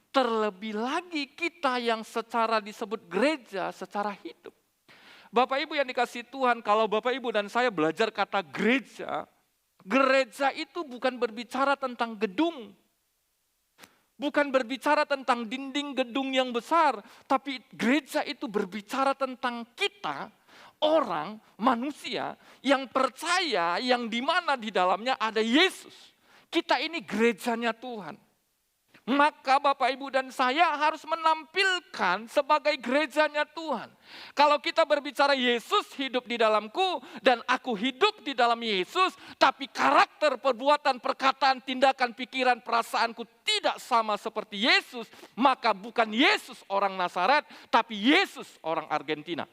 Terlebih lagi kita yang secara disebut gereja secara hidup. Bapak Ibu yang dikasih Tuhan, kalau Bapak Ibu dan saya belajar kata gereja, gereja itu bukan berbicara tentang gedung. Bukan berbicara tentang dinding gedung yang besar, tapi gereja itu berbicara tentang kita, orang, manusia yang percaya, yang dimana di dalamnya ada Yesus. Kita ini gerejanya Tuhan. Maka Bapak Ibu dan saya harus menampilkan sebagai gerejanya Tuhan. Kalau kita berbicara Yesus hidup di dalamku dan aku hidup di dalam Yesus, tapi karakter, perbuatan, perkataan, tindakan, pikiran, perasaanku tidak sama seperti Yesus, maka bukan Yesus orang Nazaret, tapi Yesus orang Argentina.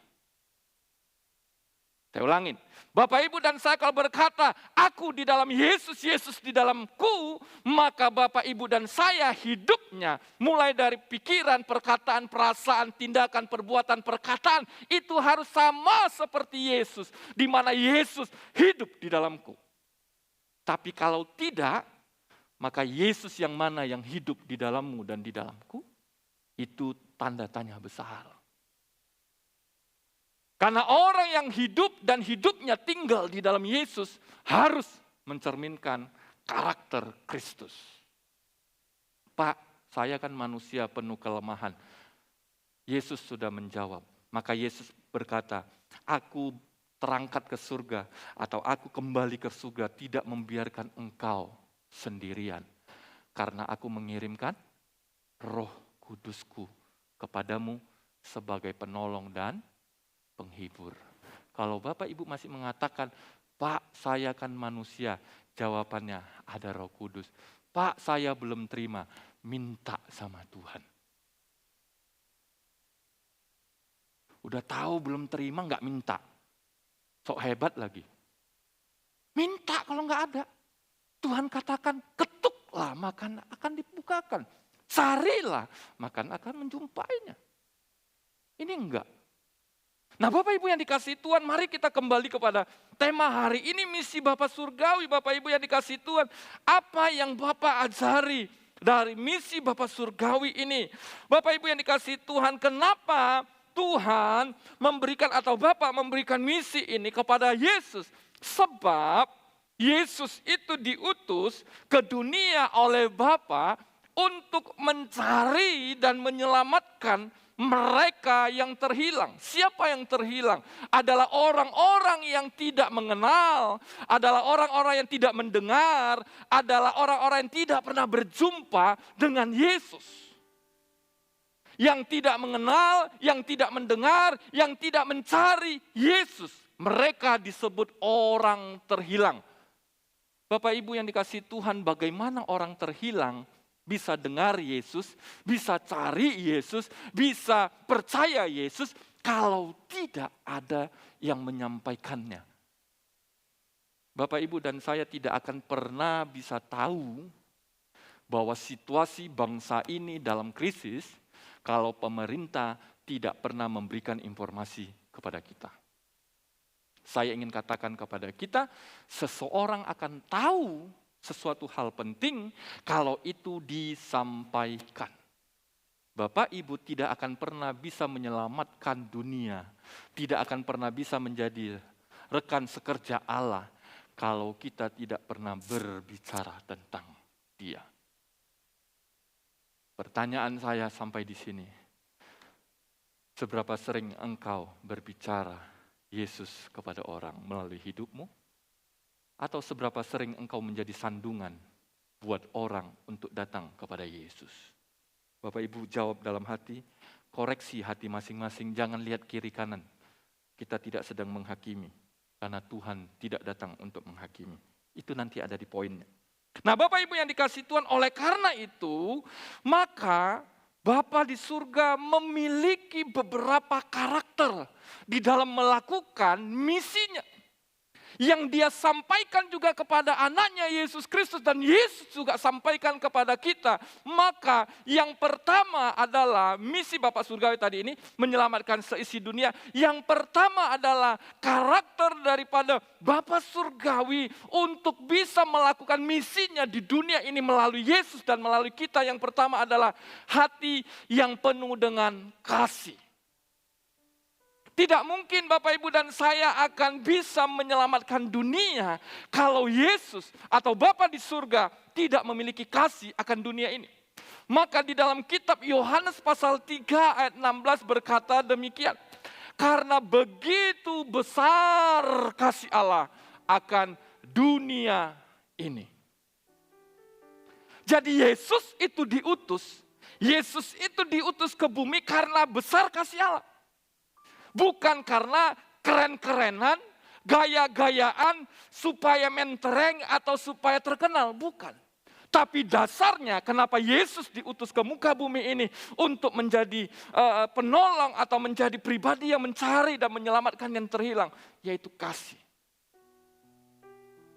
Saya ulangin, Bapak Ibu dan saya kalau berkata, aku di dalam Yesus, Yesus di dalamku, maka Bapak Ibu dan saya hidupnya, mulai dari pikiran, perkataan, perasaan, tindakan, perbuatan, perkataan, itu harus sama seperti Yesus, di mana Yesus hidup di dalamku. Tapi kalau tidak, maka Yesus yang mana yang hidup di dalammu dan di dalamku, itu tanda tanya besar. Karena orang yang hidup dan hidupnya tinggal di dalam Yesus harus mencerminkan karakter Kristus. Pak, saya kan manusia penuh kelemahan. Yesus sudah menjawab. Maka Yesus berkata, aku terangkat ke surga atau aku kembali ke surga tidak membiarkan engkau sendirian. Karena aku mengirimkan Roh Kudusku kepadamu sebagai penolong dan penghibur. Kalau Bapak Ibu masih mengatakan, Pak, saya kan manusia, jawabannya ada Roh Kudus. Pak, saya belum terima, minta sama Tuhan. Udah tahu belum terima, nggak minta. Sok hebat lagi. Minta kalau nggak ada. Tuhan katakan, ketuklah maka akan dibukakan. Carilah maka akan menjumpainya. Ini enggak. Nah Bapak Ibu yang dikasihi Tuhan, mari kita kembali kepada tema hari ini, misi Bapa Surgawi. Bapak Ibu yang dikasihi Tuhan, apa yang Bapak ajari dari misi Bapa Surgawi ini? Bapak Ibu yang dikasihi Tuhan, kenapa Tuhan memberikan atau Bapa memberikan misi ini kepada Yesus? Sebab Yesus itu diutus ke dunia oleh Bapa untuk mencari dan menyelamatkan mereka yang terhilang. Siapa yang terhilang? Adalah orang-orang yang tidak mengenal, adalah orang-orang yang tidak mendengar, adalah orang-orang yang tidak pernah berjumpa dengan Yesus. Yang tidak mengenal, yang tidak mendengar, yang tidak mencari Yesus. Mereka disebut orang terhilang. Bapak Ibu yang dikasihi Tuhan, bagaimana orang terhilang bisa dengar Yesus, bisa cari Yesus, bisa percaya Yesus kalau tidak ada yang menyampaikannya. Bapak Ibu dan saya tidak akan pernah bisa tahu bahwa situasi bangsa ini dalam krisis kalau pemerintah tidak pernah memberikan informasi kepada kita. Saya ingin katakan kepada kita, seseorang akan tahu sesuatu hal penting kalau itu disampaikan. Bapak Ibu tidak akan pernah bisa menyelamatkan dunia, tidak akan pernah bisa menjadi rekan sekerja Allah kalau kita tidak pernah berbicara tentang Dia. Pertanyaan saya sampai di sini. Seberapa sering engkau berbicara Yesus kepada orang melalui hidupmu? Atau seberapa sering engkau menjadi sandungan buat orang untuk datang kepada Yesus? Bapak Ibu jawab dalam hati, koreksi hati masing-masing, jangan lihat kiri kanan. Kita tidak sedang menghakimi, karena Tuhan tidak datang untuk menghakimi. Itu nanti ada di poinnya. Nah Bapak Ibu yang dikasihi Tuhan, oleh karena itu, maka Bapa di surga memiliki beberapa karakter di dalam melakukan misinya. Yang dia sampaikan juga kepada anaknya Yesus Kristus dan Yesus juga sampaikan kepada kita. Maka yang pertama adalah misi Bapa Surgawi tadi ini menyelamatkan seisi dunia. Yang pertama adalah karakter daripada Bapa Surgawi untuk bisa melakukan misinya di dunia ini melalui Yesus dan melalui kita. Yang pertama adalah hati yang penuh dengan kasih. Tidak mungkin Bapak Ibu dan saya akan bisa menyelamatkan dunia kalau Yesus atau Bapa di surga tidak memiliki kasih akan dunia ini. Maka di dalam kitab Yohanes pasal 3 ayat 16 berkata demikian. Karena begitu besar kasih Allah akan dunia ini. Jadi Yesus itu diutus ke bumi karena besar kasih Allah. Bukan karena keren-kerenan, gaya-gayaan, supaya mentereng atau supaya terkenal. Bukan. Tapi dasarnya kenapa Yesus diutus ke muka bumi ini untuk menjadi penolong atau menjadi pribadi yang mencari dan menyelamatkan yang terhilang. Yaitu kasih.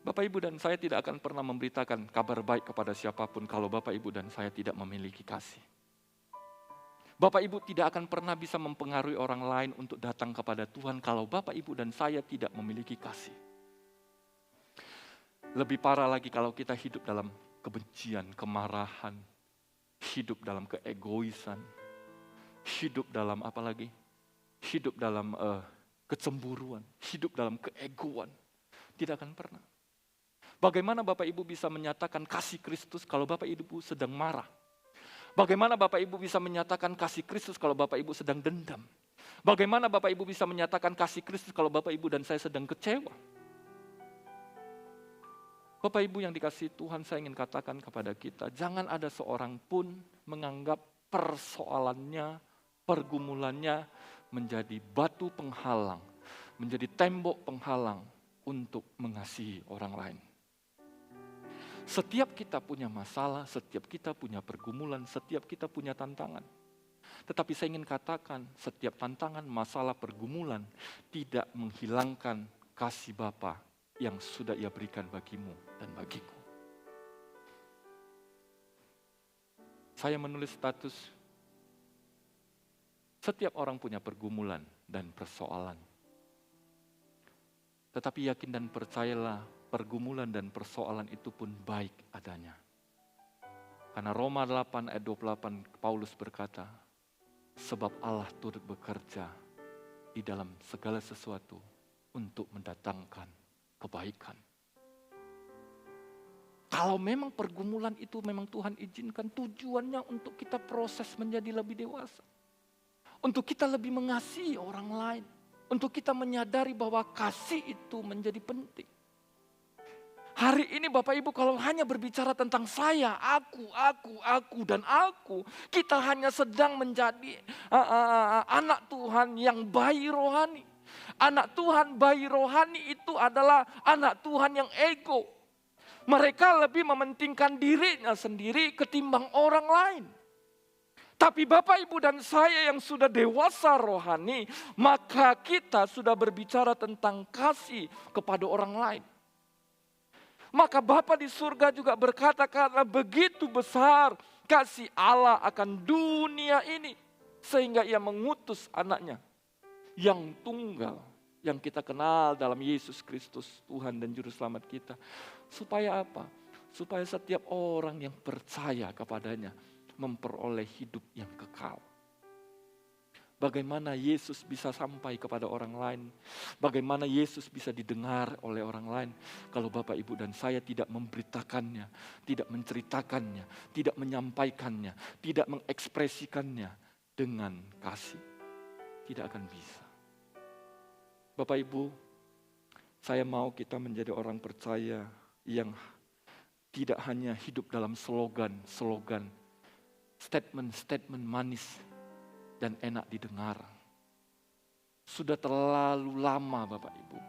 Bapak Ibu dan saya tidak akan pernah memberitakan kabar baik kepada siapapun kalau Bapak Ibu dan saya tidak memiliki kasih. Bapak Ibu tidak akan pernah bisa mempengaruhi orang lain untuk datang kepada Tuhan kalau Bapak Ibu dan saya tidak memiliki kasih. Lebih parah lagi kalau kita hidup dalam kebencian, kemarahan, hidup dalam keegoisan, hidup dalam apa lagi? Hidup dalam kecemburuan, hidup dalam keegoan. Tidak akan pernah. Bagaimana Bapak Ibu bisa menyatakan kasih Kristus kalau Bapak Ibu sedang marah? Bagaimana Bapak Ibu bisa menyatakan kasih Kristus kalau Bapak Ibu sedang dendam? Bagaimana Bapak Ibu bisa menyatakan kasih Kristus kalau Bapak Ibu dan saya sedang kecewa? Bapak Ibu yang dikasihi Tuhan, saya ingin katakan kepada kita, jangan ada seorang pun menganggap persoalannya, pergumulannya menjadi batu penghalang, menjadi tembok penghalang untuk mengasihi orang lain. Setiap kita punya masalah, setiap kita punya pergumulan, setiap kita punya tantangan. Tetapi saya ingin katakan, setiap tantangan, masalah, pergumulan tidak menghilangkan kasih Bapa yang sudah Ia berikan bagimu dan bagiku. Saya menulis status, setiap orang punya pergumulan dan persoalan. Tetapi yakin dan percayalah, pergumulan dan persoalan itu pun baik adanya. Karena Roma 8 ayat 28 Paulus berkata, sebab Allah turut bekerja di dalam segala sesuatu untuk mendatangkan kebaikan. Kalau memang pergumulan itu memang Tuhan izinkan, tujuannya untuk kita proses menjadi lebih dewasa. Untuk kita lebih mengasihi orang lain. Untuk kita menyadari bahwa kasih itu menjadi penting. Hari ini Bapak Ibu kalau hanya berbicara tentang saya, aku, dan aku. Kita hanya sedang menjadi anak Tuhan yang bayi rohani. Anak Tuhan bayi rohani itu adalah anak Tuhan yang ego. Mereka lebih mementingkan dirinya sendiri ketimbang orang lain. Tapi Bapak Ibu dan saya yang sudah dewasa rohani, maka kita sudah berbicara tentang kasih kepada orang lain. Maka Bapa di surga juga berkata, karena begitu besar kasih Allah akan dunia ini, sehingga Ia mengutus anaknya yang tunggal, yang kita kenal dalam Yesus Kristus, Tuhan dan Juru Selamat kita. Supaya apa? Supaya setiap orang yang percaya kepadanya memperoleh hidup yang kekal. Bagaimana Yesus bisa sampai kepada orang lain? Bagaimana Yesus bisa didengar oleh orang lain? Kalau Bapak, Ibu, dan saya tidak memberitakannya, tidak menceritakannya, tidak menyampaikannya, tidak mengekspresikannya dengan kasih, tidak akan bisa. Bapak Ibu, saya mau kita menjadi orang percaya yang tidak hanya hidup dalam slogan, statement manis dan enak didengar. Sudah terlalu lama Bapak Ibu.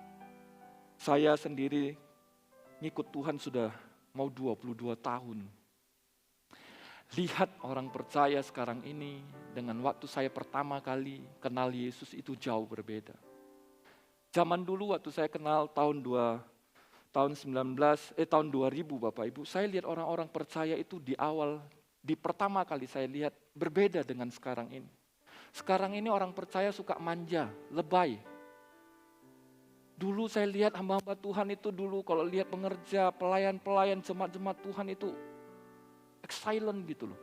Saya sendiri ngikut Tuhan sudah mau 22 tahun. Lihat orang percaya sekarang ini dengan waktu saya pertama kali kenal Yesus itu jauh berbeda. Zaman dulu waktu saya kenal tahun 2000 Bapak Ibu, saya lihat orang-orang percaya itu di pertama kali saya lihat berbeda dengan sekarang ini. Sekarang ini orang percaya suka manja, lebay. Dulu saya lihat hamba-hamba Tuhan itu dulu kalau lihat pengerja, pelayan-pelayan, jemaat-jemaat Tuhan itu excellent gitu loh.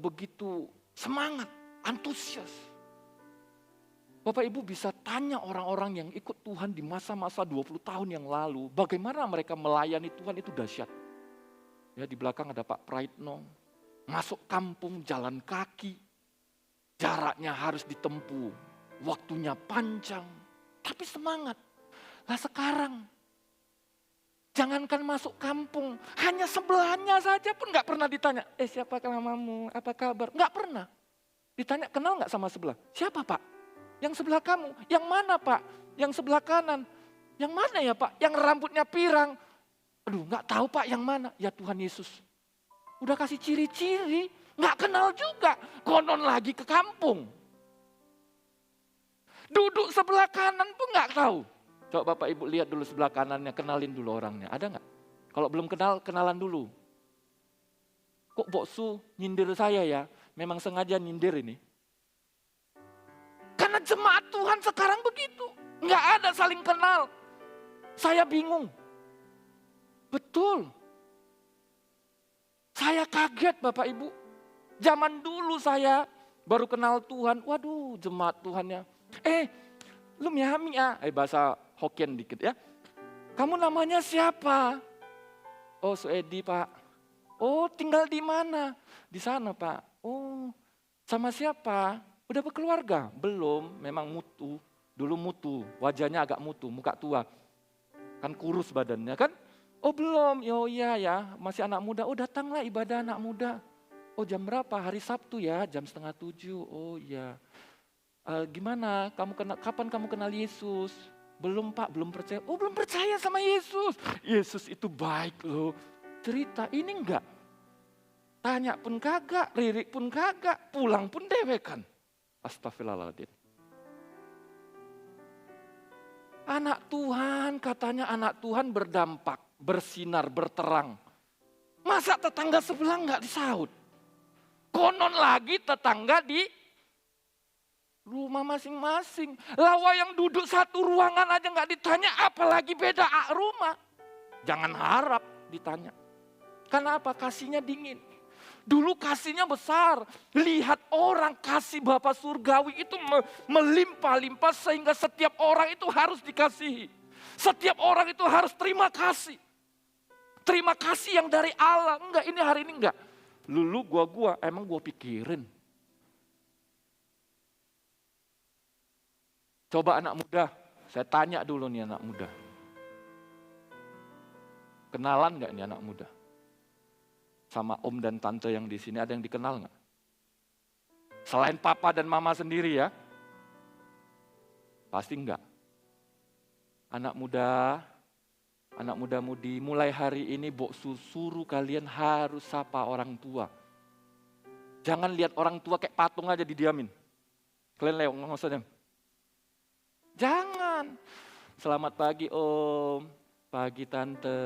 Begitu semangat, antusias. Bapak Ibu bisa tanya orang-orang yang ikut Tuhan di masa-masa 20 tahun yang lalu, bagaimana mereka melayani Tuhan itu dahsyat. Ya, di belakang ada Pak Praitno, masuk kampung jalan kaki, jaraknya harus ditempuh, waktunya panjang, tapi semangat. Lah sekarang, jangankan masuk kampung, hanya sebelahnya saja pun gak pernah ditanya, siapa namamu, apa kabar, gak pernah. Ditanya, kenal gak sama sebelah, siapa Pak? Yang sebelah kamu, yang mana Pak? Yang sebelah kanan, yang mana ya Pak? Yang rambutnya pirang, aduh gak tahu Pak yang mana, ya Tuhan Yesus. Udah kasih ciri-ciri, gak kenal juga, konon lagi ke kampung. Duduk sebelah kanan pun gak tahu. Coba Bapak Ibu lihat dulu sebelah kanannya, kenalin dulu orangnya, ada gak? Kalau belum kenal, kenalan dulu. Kok Boksu nyindir saya ya? Memang sengaja nyindir ini. Karena jemaat Tuhan sekarang begitu. Nggak ada saling kenal. Saya bingung. Betul. Saya kaget Bapak Ibu. Zaman dulu saya baru kenal Tuhan. Waduh jemaat Tuhannya. Lu mihami ya. Bahasa Hokkien dikit ya. Kamu namanya siapa? Oh Suedi Pak. Oh tinggal di mana? Di sana Pak. Oh sama siapa? Udah berkeluarga? Belum, memang mutu. Dulu mutu, wajahnya agak mutu, muka tua. Kan kurus badannya kan. Oh belum, oh iya ya, masih anak muda. Oh datanglah ibadah anak muda. Oh jam berapa? Hari Sabtu ya, jam 6:30. Oh iya. Gimana? Kapan kamu kenal Yesus? Belum Pak, belum percaya. Oh belum percaya sama Yesus. Yesus itu baik loh. Cerita ini enggak. Tanya pun kagak, lirik pun kagak, pulang pun dewekan. Astagfirullahaladzim. Anak Tuhan, katanya anak Tuhan berdampak, bersinar, berterang. Masa tetangga sebelah enggak disaut? Konon lagi tetangga di rumah masing-masing. Lawa yang duduk satu ruangan aja enggak ditanya, apalagi beda rumah. Jangan harap ditanya. Kenapa? Kasihnya dingin. Dulu kasihnya besar. Lihat orang kasih Bapa Surgawi itu melimpah-limpah sehingga setiap orang itu harus dikasihi. Setiap orang itu harus terima kasih. Terima kasih yang dari Allah. Enggak, ini hari ini enggak. Lulu emang gua pikirin. Coba anak muda, saya tanya dulu nih anak muda. Kenalan enggak nih anak muda? Sama om dan tante yang di sini ada yang dikenal nggak? Selain papa dan mama sendiri ya? Pasti enggak. Anak muda-mudi mulai hari ini suruh kalian harus sapa orang tua. Jangan lihat orang tua kayak patung aja didiamin. Kalian lewat nggak usah diam. Jangan. Selamat pagi om, pagi tante.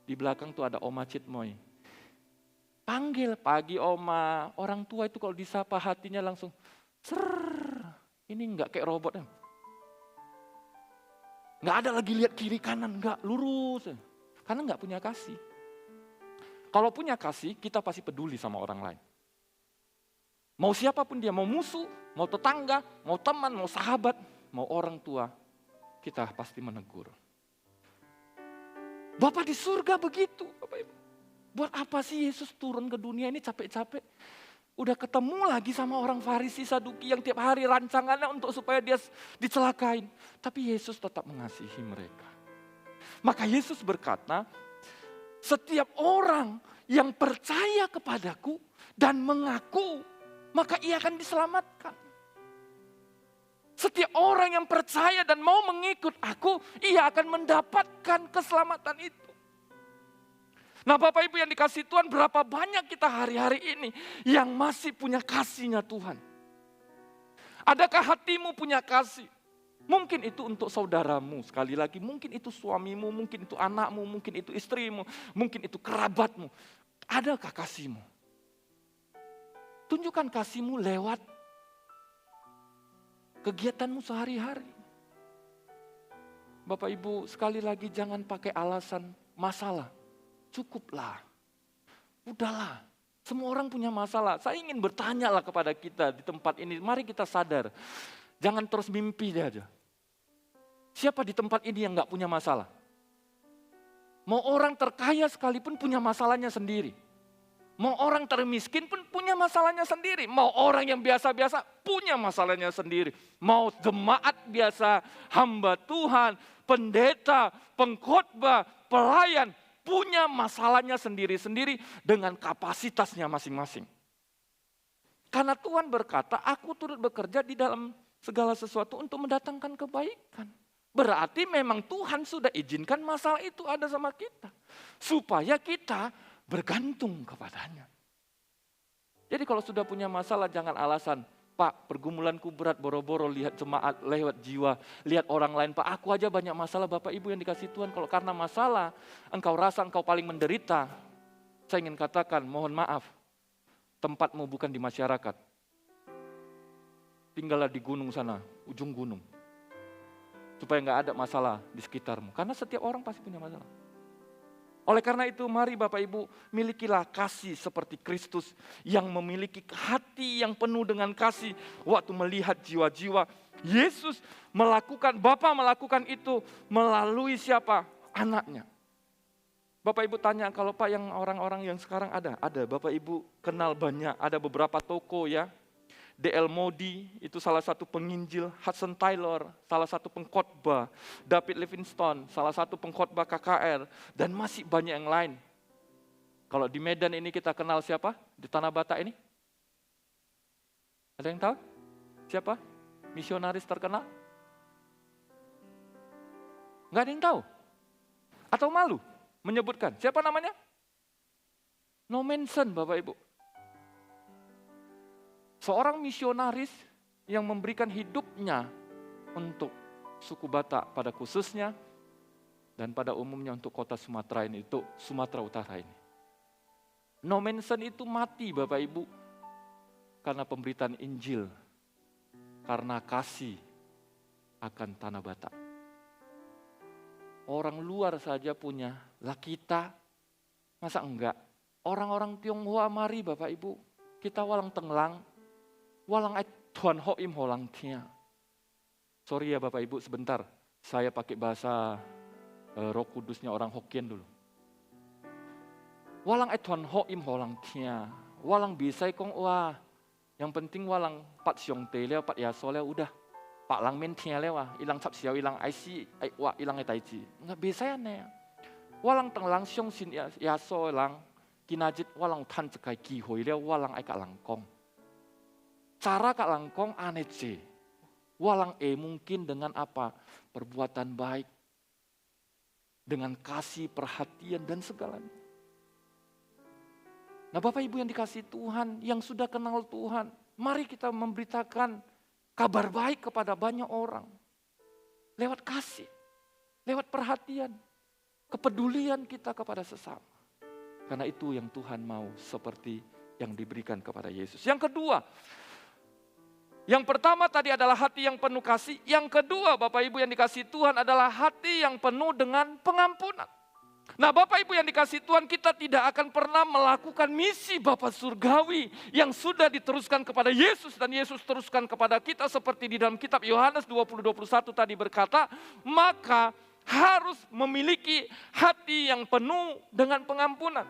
Di belakang tuh ada Oma Citmoy. Panggil pagi oma, orang tua itu kalau disapa hatinya langsung ini enggak kayak robot. Enggak ada lagi lihat kiri kanan, enggak lurus. Karena enggak punya kasih. Kalau punya kasih, kita pasti peduli sama orang lain. Mau siapapun dia, mau musuh, mau tetangga, mau teman, mau sahabat, mau orang tua, kita pasti menegur. Bapak di surga begitu, Bapak Ibu. Buat apa sih Yesus turun ke dunia ini capek-capek? Udah ketemu lagi sama orang Farisi Saduki yang tiap hari rancangannya untuk supaya dia dicelakain. Tapi Yesus tetap mengasihi mereka. Maka Yesus berkata, setiap orang yang percaya kepadaku dan mengaku, maka ia akan diselamatkan. Setiap orang yang percaya dan mau mengikut aku, ia akan mendapatkan keselamatan itu. Nah Bapak Ibu yang dikasih Tuhan, berapa banyak kita hari-hari ini yang masih punya kasihnya Tuhan. Adakah hatimu punya kasih? Mungkin itu untuk saudaramu, sekali lagi mungkin itu suamimu, mungkin itu anakmu, mungkin itu istrimu, mungkin itu kerabatmu. Adakah kasihmu? Tunjukkan kasihmu lewat kegiatanmu sehari-hari. Bapak Ibu sekali lagi jangan pakai alasan masalah. Cukuplah, udahlah, semua orang punya masalah. Saya ingin bertanya lah kepada kita di tempat ini, mari kita sadar. Jangan terus mimpi aja. Siapa di tempat ini yang gak punya masalah? Mau orang terkaya sekalipun punya masalahnya sendiri. Mau orang termiskin pun punya masalahnya sendiri. Mau orang yang biasa-biasa punya masalahnya sendiri. Mau jemaat biasa, hamba Tuhan, pendeta, pengkhotbah, pelayan, punya masalahnya sendiri-sendiri dengan kapasitasnya masing-masing. Karena Tuhan berkata, aku turut bekerja di dalam segala sesuatu untuk mendatangkan kebaikan. Berarti memang Tuhan sudah izinkan masalah itu ada sama kita. Supaya kita bergantung kepadanya. Jadi kalau sudah punya masalah jangan alasan, Pak pergumulanku berat boro-boro lihat jemaat, lewat jiwa, lihat orang lain. Pak aku aja banyak masalah Bapak Ibu yang dikasih Tuhan. Kalau karena masalah engkau rasa engkau paling menderita. Saya ingin katakan mohon maaf. Tempatmu bukan di masyarakat. Tinggallah di gunung sana, ujung gunung. Supaya gak ada masalah di sekitarmu. Karena setiap orang pasti punya masalah. Oleh karena itu mari Bapak Ibu milikilah kasih seperti Kristus yang memiliki hati yang penuh dengan kasih waktu melihat jiwa-jiwa. Yesus melakukan, Bapa melakukan itu melalui siapa? Anaknya. Bapak Ibu tanya kalau Pak yang orang-orang yang sekarang ada Bapak Ibu kenal banyak, ada beberapa toko ya. D.L. Moody, itu salah satu penginjil, Hudson Taylor, salah satu pengkhotbah, David Livingstone, salah satu pengkhotbah KKR, dan masih banyak yang lain. Kalau di Medan ini kita kenal siapa? Di Tanah Batak ini? Ada yang tahu? Siapa? Misionaris terkenal? Nggak ada yang tahu? Atau malu menyebutkan? Siapa namanya? No mention, Bapak Ibu. Seorang misionaris yang memberikan hidupnya untuk suku Batak pada khususnya dan pada umumnya untuk kota Sumatera ini, itu Sumatera Utara ini. No mention itu mati, Bapak Ibu, karena pemberitaan Injil, karena kasih akan tanah Batak. Orang luar saja punya, lah kita masa enggak? Orang-orang Tionghoa mari Bapak Ibu, kita walang tenglang, walang tuan hoim holang tia. Sorry ya Bapak Ibu sebentar, saya pakai bahasa Roh Kudusnya orang Hokkien dulu. Walang tuan hoim holang tia, walang bisa kong wah. Yang penting walang pat siong te leo pat ya soleh udah. Pak lang men tia lewa, ilang cap siau ilang IC, wa ilang etaiji. Enggak bisa ya ne. Walang tenglang siong sin ya so lang kinajit walang tan cekai ki hoi leo walang ai kak langkong. Cara kak langkong aneh je. Walang mungkin dengan apa? Perbuatan baik. Dengan kasih, perhatian dan segalanya. Nah Bapak Ibu yang dikasih Tuhan, yang sudah kenal Tuhan, mari kita memberitakan kabar baik kepada banyak orang. Lewat kasih, lewat perhatian, kepedulian kita kepada sesama. Karena itu yang Tuhan mau seperti yang diberikan kepada Yesus. Yang kedua, yang pertama tadi adalah hati yang penuh kasih. Yang kedua Bapak Ibu yang dikasih Tuhan adalah hati yang penuh dengan pengampunan. Nah Bapak Ibu yang dikasih Tuhan, kita tidak akan pernah melakukan misi Bapa Surgawi yang sudah diteruskan kepada Yesus dan Yesus teruskan kepada kita seperti di dalam kitab Yohanes 20:21 tadi berkata, maka harus memiliki hati yang penuh dengan pengampunan.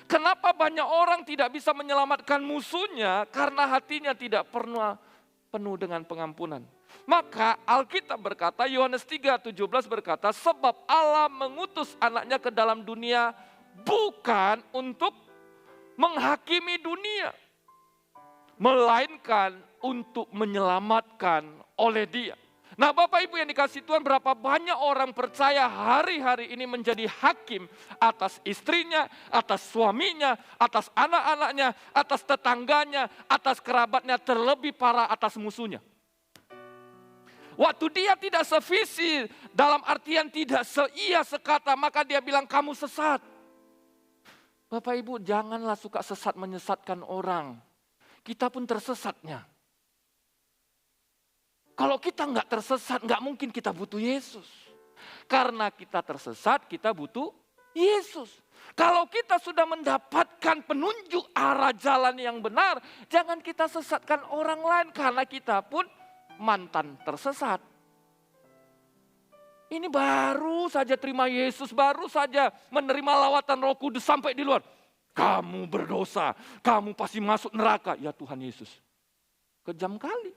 Kenapa banyak orang tidak bisa menyelamatkan musuhnya? Karena hatinya tidak pernah penuh dengan pengampunan. Maka Alkitab berkata, Yohanes 3:17 berkata, sebab Allah mengutus anaknya ke dalam dunia bukan untuk menghakimi dunia, melainkan untuk menyelamatkan oleh Dia. Nah Bapak Ibu yang dikasih Tuhan, berapa banyak orang percaya hari-hari ini menjadi hakim atas istrinya, atas suaminya, atas anak-anaknya, atas tetangganya, atas kerabatnya, terlebih parah atas musuhnya. Waktu dia tidak sevisi, dalam artian tidak seia sekata, maka dia bilang kamu sesat. Bapak Ibu janganlah suka sesat menyesatkan orang. Kita pun tersesatnya. Kalau kita nggak tersesat, nggak mungkin kita butuh Yesus. Karena kita tersesat, kita butuh Yesus. Kalau kita sudah mendapatkan penunjuk arah jalan yang benar, jangan kita sesatkan orang lain karena kita pun mantan tersesat. Ini baru saja terima Yesus, baru saja menerima lawatan Roh Kudus sampai di luar. Kamu berdosa, kamu pasti masuk neraka. Ya Tuhan Yesus, kejam kali.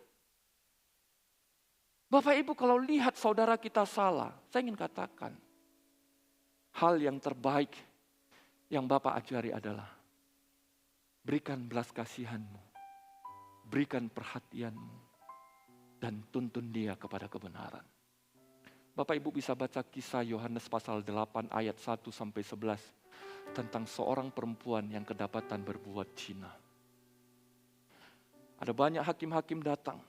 Bapak Ibu kalau lihat saudara kita salah, saya ingin katakan, hal yang terbaik yang Bapak ajari adalah berikan belas kasihanmu, berikan perhatianmu, dan tuntun dia kepada kebenaran. Bapak Ibu bisa baca kisah Yohanes pasal 8 ayat 1-11 tentang seorang perempuan yang kedapatan berbuat zina. Ada banyak hakim-hakim datang.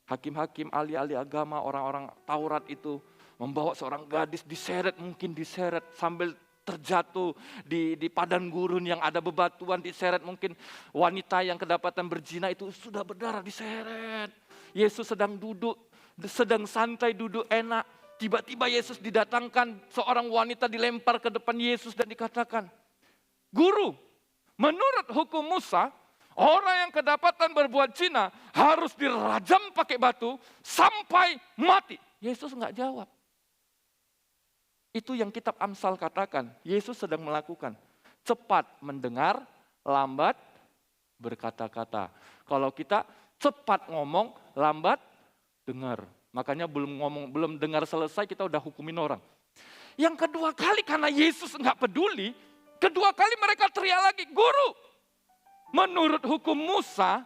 Hakim-hakim, ahli-ahli agama, orang-orang Taurat itu membawa seorang gadis diseret, mungkin diseret sambil terjatuh di padang gurun yang ada bebatuan, diseret mungkin wanita yang kedapatan berzina itu sudah berdarah diseret. Yesus sedang duduk, sedang santai duduk enak. Tiba-tiba Yesus didatangkan, seorang wanita dilempar ke depan Yesus dan dikatakan, Guru, menurut hukum Musa, orang yang kedapatan berbuat zina harus dirajam pakai batu sampai mati. Yesus enggak jawab. Itu yang kitab Amsal katakan, Yesus sedang melakukan. Cepat mendengar, lambat berkata-kata. Kalau kita Cepat ngomong, lambat dengar. Makanya belum dengar selesai kita udah hukumin orang. Yang kedua kali karena Yesus enggak peduli, kedua kali mereka teriak lagi, "Guru, menurut hukum Musa,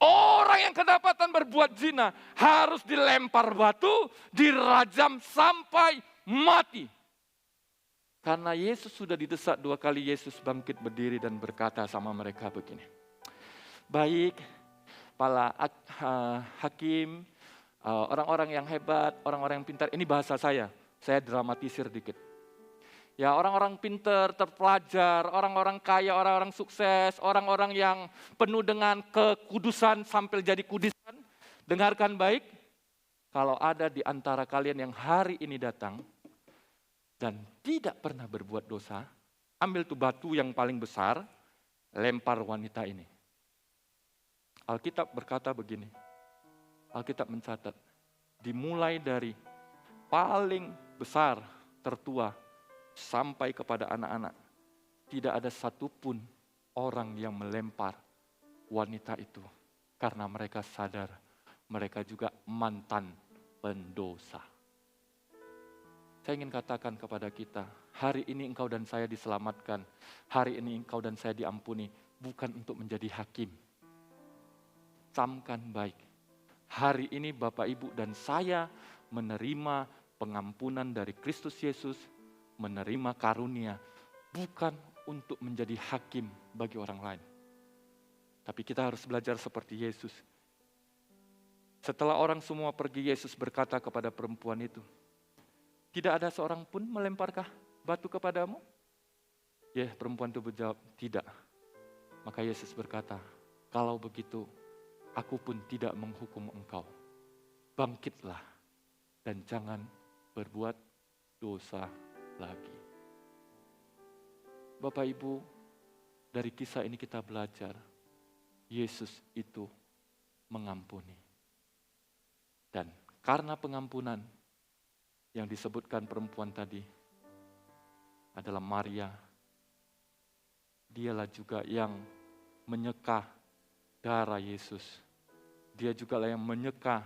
orang yang kedapatan berbuat zina harus dilempar batu, dirajam sampai mati." Karena Yesus sudah didesak 2 kali, Yesus bangkit berdiri dan berkata sama mereka begini. "Baik, para hakim, orang-orang yang hebat, orang-orang yang pintar." Ini bahasa saya dramatisir dikit. Ya, orang-orang pintar, terpelajar, orang-orang kaya, orang-orang sukses, orang-orang yang penuh dengan kekudusan sampai jadi kudusan. Dengarkan baik, kalau ada di antara kalian yang hari ini datang dan tidak pernah berbuat dosa, ambil tuh batu yang paling besar, lempar wanita ini. Alkitab berkata begini, Alkitab mencatat, dimulai dari paling besar, tertua, sampai kepada anak-anak, tidak ada satupun orang yang melempar wanita itu. Karena mereka sadar, mereka juga mantan pendosa. Saya ingin katakan kepada kita, hari ini engkau dan saya diselamatkan, hari ini engkau dan saya diampuni, bukan untuk menjadi hakim. Camkan baik, hari ini Bapak Ibu dan saya menerima pengampunan dari Kristus Yesus, menerima karunia, bukan untuk menjadi hakim bagi orang lain. Tapi kita harus belajar seperti Yesus. Setelah orang semua pergi, Yesus berkata kepada perempuan itu, "Tidak ada seorang pun melemparkah batu kepadamu?" Ya, perempuan itu menjawab, "Tidak." Maka Yesus berkata, "Kalau begitu, aku pun tidak menghukum engkau. Bangkitlah dan jangan berbuat dosa lagi." Bapak Ibu, dari kisah ini kita belajar, Yesus itu mengampuni. Dan karena pengampunan yang disebutkan perempuan tadi adalah Maria, dialah juga yang menyeka darah Yesus. Dia juga lah yang menyeka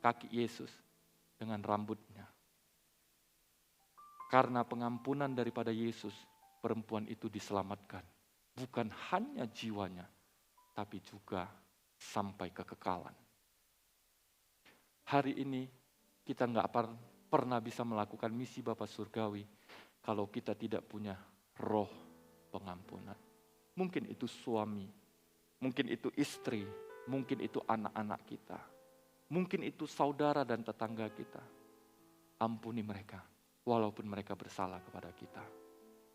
kaki Yesus dengan rambutnya. Karena pengampunan daripada Yesus, perempuan itu diselamatkan. Bukan hanya jiwanya, tapi juga sampai kekekalan. Hari ini kita nggak pernah bisa melakukan misi Bapa Surgawi kalau kita tidak punya roh pengampunan. Mungkin itu suami, mungkin itu istri, mungkin itu anak-anak kita, mungkin itu saudara dan tetangga kita. Ampuni mereka, walaupun mereka bersalah kepada kita.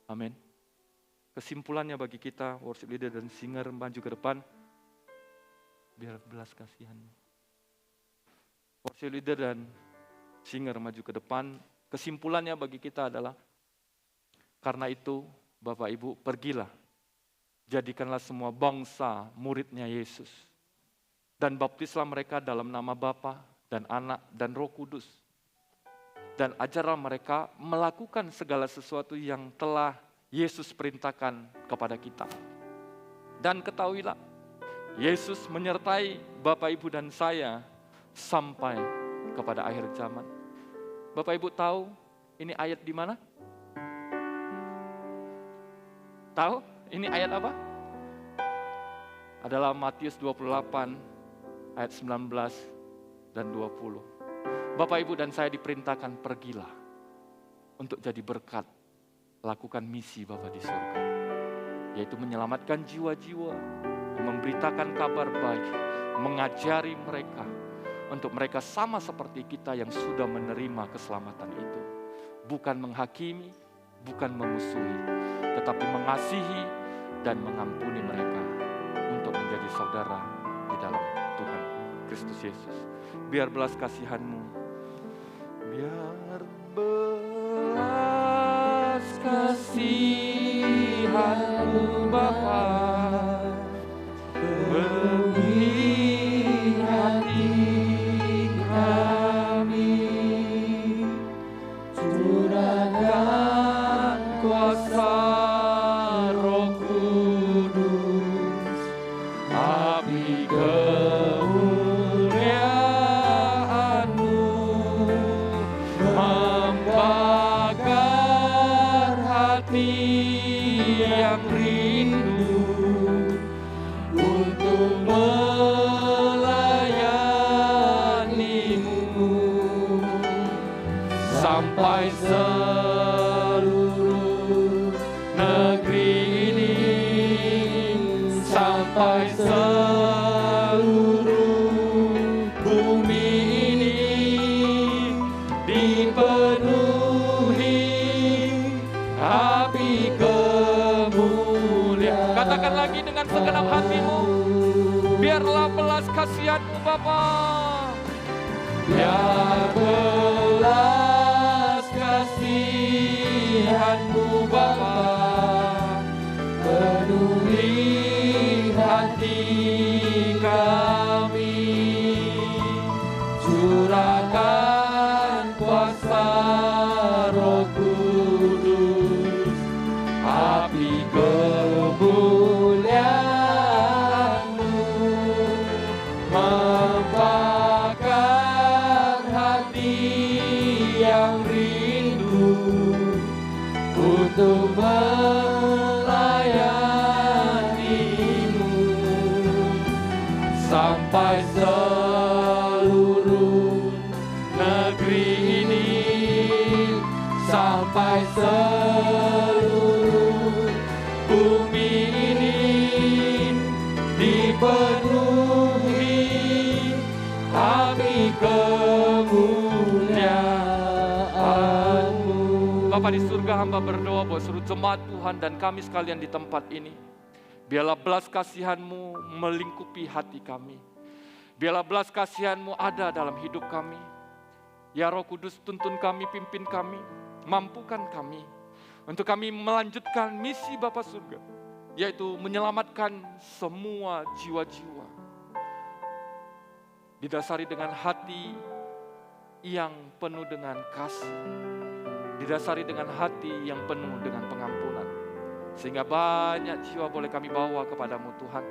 Amin. Kesimpulannya bagi kita, worship leader dan singer maju ke depan, biar belas kasihanmu. Worship leader dan singer maju ke depan, kesimpulannya bagi kita adalah, karena itu Bapak Ibu pergilah, jadikanlah semua bangsa muridnya Yesus. Dan baptislah mereka dalam nama Bapa dan Anak dan Roh Kudus. Dan ajarlah mereka melakukan segala sesuatu yang telah Yesus perintahkan kepada kita. Dan ketahuilah, Yesus menyertai Bapak Ibu dan saya sampai kepada akhir zaman. Bapak Ibu tahu ini ayat di mana? Tahu ini ayat apa? Adalah Matius 28 ayat 19 dan 20. Bapak Ibu dan saya diperintahkan pergilah untuk jadi berkat, lakukan misi Bapa di surga, yaitu menyelamatkan jiwa-jiwa, memberitakan kabar baik, mengajari mereka, untuk mereka sama seperti kita yang sudah menerima keselamatan itu. Bukan menghakimi, bukan memusuhi, tetapi mengasihi dan mengampuni mereka untuk menjadi saudara di dalam Tuhan Kristus Yesus. Biar belas kasihan-Mu, biar belas kasihan-Mu Bapa, penuhi hati kami, curahkan kuasa Roh Kudus, api kemuliaan sampai seluruh negeri ini, sampai seluruh bumi ini dipenuhi api kemuliaan. Katakan lagi dengan segenap hatimu, biarlah belas kasihan-Mu Bapa. Biar belas kasihan-Mu Bapa penuhi hati kami, curahkan kuasa Roh Kudus, api kemuliaan-Mu membakar hati yang rindu untuk melayani-Mu, sampai seluruh negeri ini, sampai seluruh bumi ini dipenuhi api kemuliaan-Mu. Bapa di surga, hamba berdoa buat seluruh jemaat Tuhan dan kami sekalian di tempat ini. Biarlah belas kasihan-Mu melingkupi hati kami. Biarlah belas kasihan-Mu ada dalam hidup kami. Ya Roh Kudus, tuntun kami, pimpin kami, mampukan kami untuk kami melanjutkan misi Bapa surga, yaitu menyelamatkan semua jiwa-jiwa. Didasari dengan hati yang penuh dengan kasih, didasari dengan hati yang penuh dengan pengampunan, sehingga banyak jiwa boleh kami bawa kepadamu Tuhan.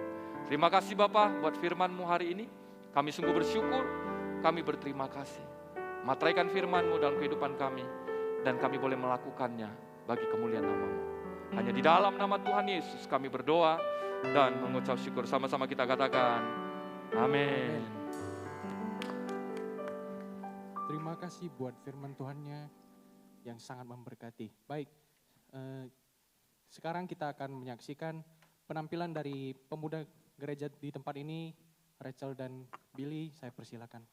Terima kasih Bapa buat firman-Mu hari ini. Kami sungguh bersyukur, kami berterima kasih. Materaikan firman-Mu dalam kehidupan kami, dan kami boleh melakukannya bagi kemuliaan nama-Mu. Hanya di dalam nama Tuhan Yesus kami berdoa dan mengucap syukur. Sama-sama kita katakan, amin. Terima kasih buat firman Tuhannya yang sangat memberkati. Baik, sekarang kita akan menyaksikan penampilan dari pemuda gereja di tempat ini, Rachel dan Billy. Saya persilakan.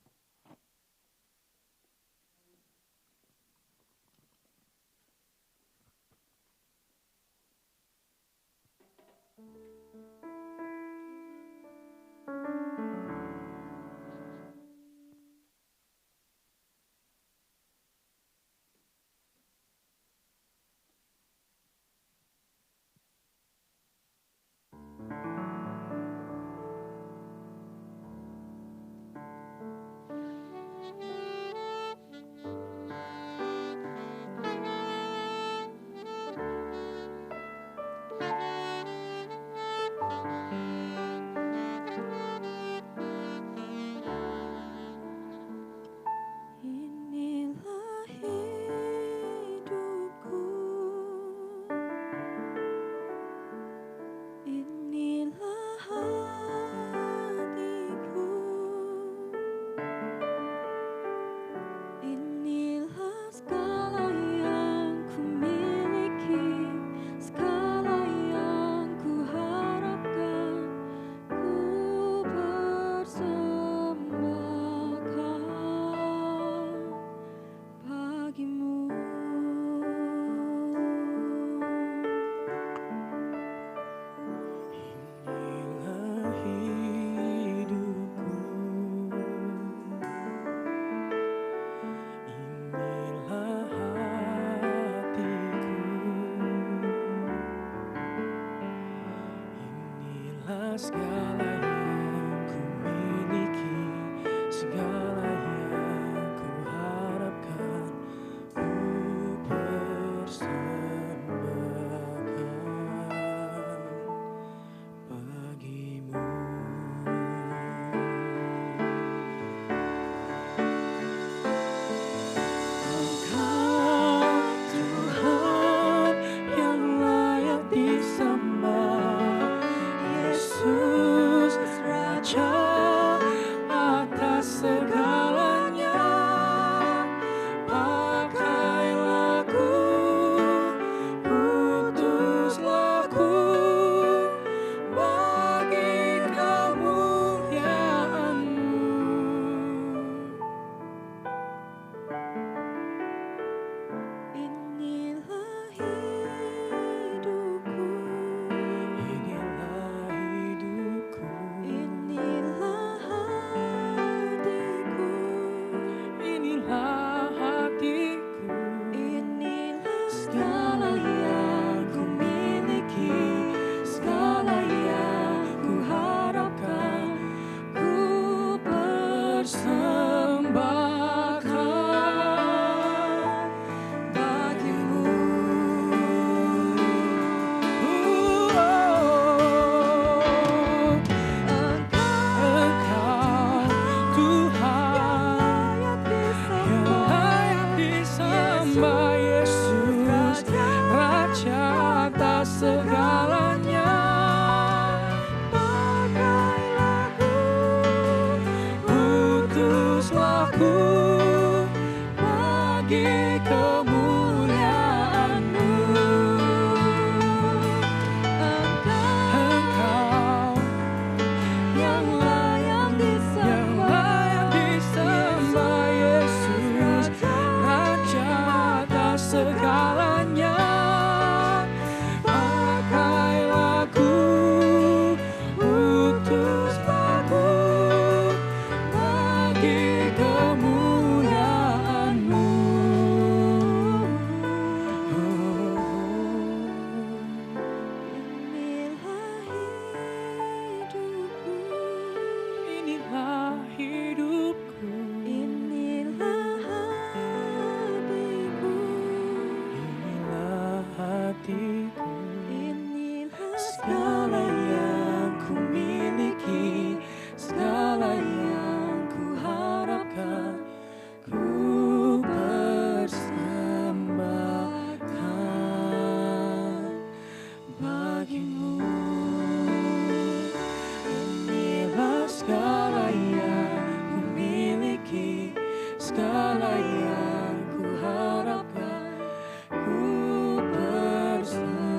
Segala yang ku miliki, segala yang ku harapkan, ku persembahkan bagimu. Engkau Tuhan yang layak disembah, Yesus Raja atas segala sembahku bagi kemuliaan-Mu. Engkau yang layak disembah, Yesus, Raja atas segalanya. Pakailah aku, utus aku bagi kemuliaan-Mu. Inilah hidupku, inilah hatiku, segala yang ku miliki, segala yang ku harapkan, ku persembahkan bagimu. Inilah segala yang ku miliki, segala yang ku harapkan, ku persembahkan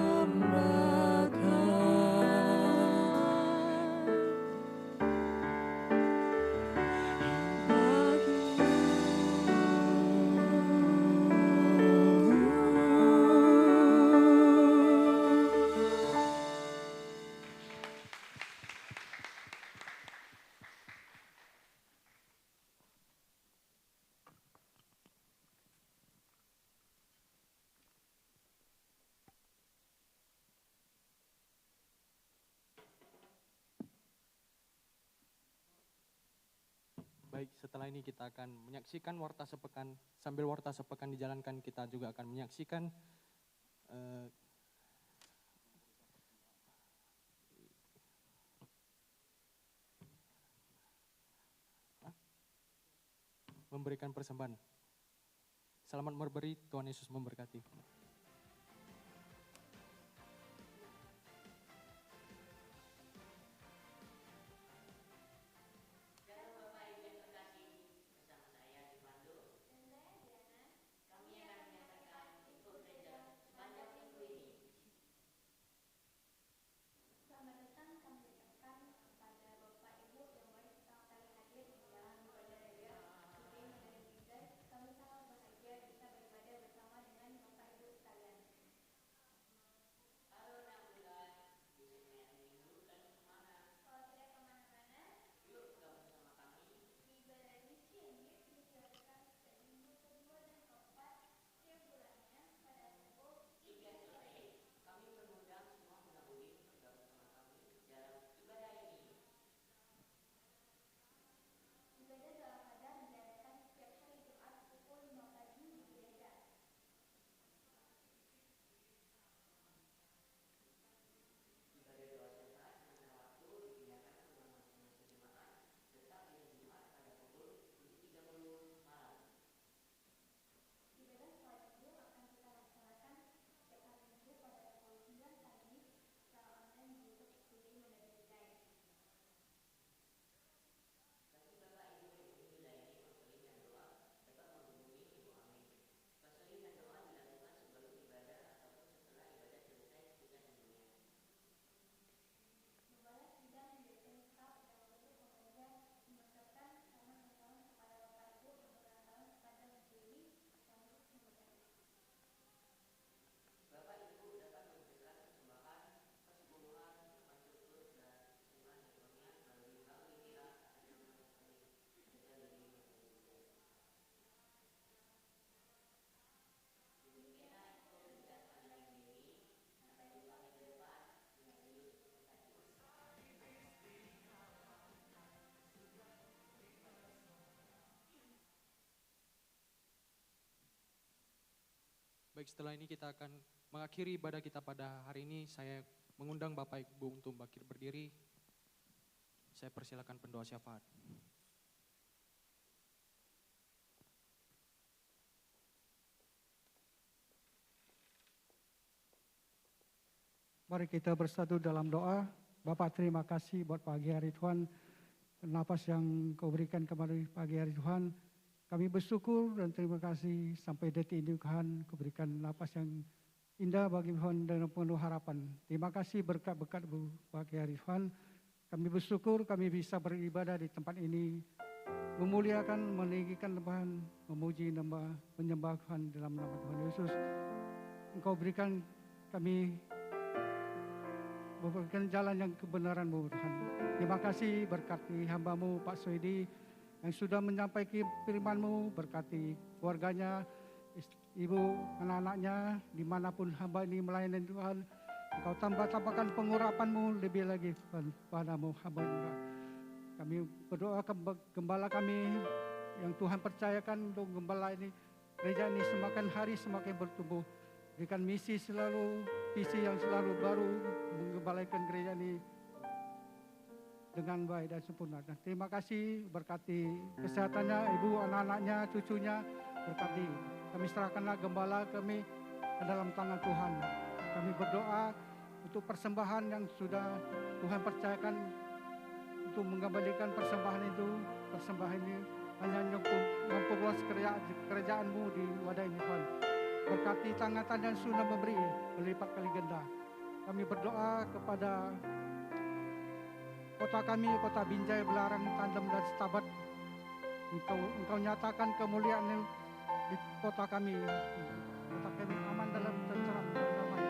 Baik, setelah ini kita akan menyaksikan warta sepekan. Sambil warta sepekan dijalankan, kita juga akan menyaksikan memberikan persembahan. Selamat berberi, Tuhan Yesus memberkati. Selamat datang kami ucapkan kepada Bapak Ibu yang baru pertama kali hadir di dalam ibadah raya Today Modern Leader. Kami sangat bahagia bisa beribadah bersama dengan Bapak Ibu sekalian. Kalau tidak kemana-mana, yuk gabung sama kami. Di ibadah misi ini diselenggarakan setiap minggu kedua dan keempat setiap bulannya pada pukul 3 sore. Kami mengundang semua muda-mudi untuk gabung sama kami dalam ibadah ini. Ibadah doa Fajar diadakan setiap hari Jumat pukul 5 pagi di gereja. Ibadah doa syafaat sementara waktu dipindahkan ke rumah masing-masing jemaat tetap di hari Jumat pada pukul 7.30 malam. Ibadah sholat Idul akan kita laksanakan setiap hari Minggu pada pukul 9 pagi secara online di YouTube Today Modern Leader. Bagi Bapak Ibu yang ingin dilayani konseling dan doa dapat menghubungi Ibu Amin. Konseling dan doa dilakukan sebelum ibadah ataupun setelah ibadah selesai ketika tentunya. Gembala sidang yang BPMK adalah bentuk pekerja mengucapkan selamat ulang tahun kepada Bapak Ibu yang berulang tahun kepada Bu Dewi yang Yesus memberkati. Bapak Ibu dapat memberikan persembahan, persepuluhan, masjid dan sumbangan ekonomian melalui bank BCA atas nama kami Gereja Living Indonesia. Demikianlah info dan pandangan ini. Sampai jumpa minggu depan. Tuhan Yesus memberkati. Baik, setelah ini kita akan mengakhiri ibadah kita pada hari ini. Saya mengundang Bapak Ibu untuk bangkit berdiri. Saya persilakan pendoa syafaat. Mari kita bersatu dalam doa. Bapak, terima kasih buat pagi hari Tuhan. Napas yang kau berikan kepada pagi hari Tuhan. Kami bersyukur dan terima kasih sampai detik ini Tuhan Kau berikan napas yang indah bagi Tuhan dan penuh harapan. Terima kasih berkat-berkat bagi hari Tuhan. Kami bersyukur kami bisa beribadah di tempat ini. Memuliakan, meninggikan Tuhan, memuji nama, menyembah Tuhan dalam nama Tuhan Yesus. Engkau berikan kami memberikan jalan yang kebenaran-Mu Tuhan. Terima kasih berkati hamba-Mu Pak Swedi yang sudah menyampaikan firman-Mu, berkati keluarganya, ibu, anak-anaknya, dimanapun hamba ini melayani Tuhan. Engkau tambahkan pengurapan-Mu lebih lagi Tuhan padamu hamba juga. Kami berdoa gembala kami yang Tuhan percayakan untuk gembala ini, gereja ini semakin hari semakin bertumbuh. Berikan misi selalu, visi yang selalu baru, menggembalaikan gereja ini dengan baik dan sempurna. Dan terima kasih berkati kesehatannya, ibu, anak-anaknya, cucunya, berkati. Kami serahkanlah gembala kami ke dalam tangan Tuhan. Kami berdoa untuk persembahan yang sudah Tuhan percayakan untuk mengembalikan persembahan itu. Persembahan ini hanya memperluas kerajaan-Mu di wadah ini Tuhan. Berkati tangan yang sudah memberi berlipat kali ganda. Kami berdoa kepada kota kami, kota Binjai, Belarang, Tandem dan Setabat. Engkau nyatakan kemuliaan di kota kami. Kota kami aman dalam tentram dan damai.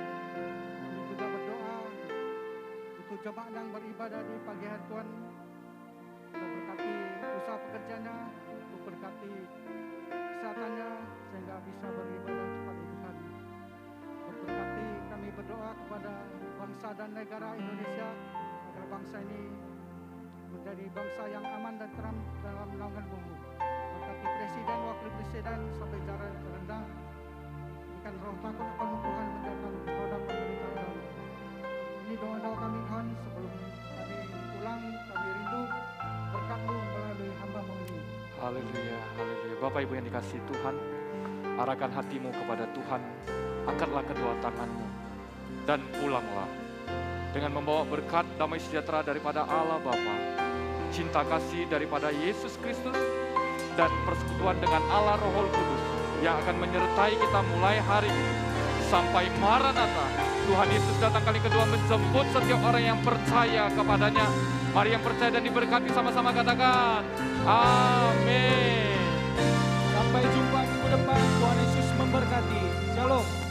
Kami juga berdoa untuk jemaat yang beribadah di pagi hari Tuhan. Engkau berkati usaha pekerjaannya, Engkau berkati kesehatannya sehingga bisa beribadah cepat di Tuhan. Engkau berkati kami berdoa kepada bangsa dan negara Indonesia agar bangsa ini menjadi bangsa yang aman dan tenang dalam naungan-Mu. Berkati presiden, wakil presiden sampai jalan rendah. Berikan roh takut akan Tuhan menjadi roda pemerintahan. Ini doa-doa kami Tuhan sebelum kami pulang, kami rindu berkat-Mu melalui hamba-Mu ini. Haleluya, haleluya. Bapak Ibu yang dikasihi Tuhan, arahkan hatimu kepada Tuhan, angkatlah kedua tanganmu, dan pulanglah dengan membawa berkat damai sejahtera daripada Allah Bapa, cinta kasih daripada Yesus Kristus, dan persekutuan dengan Allah Roh Kudus yang akan menyertai kita mulai hari ini sampai Maranatha. Tuhan Yesus datang kali kedua menjemput setiap orang yang percaya kepadanya. Mari yang percaya dan diberkati sama-sama katakan amin. Sampai jumpa minggu depan. Tuhan Yesus memberkati. Shalom.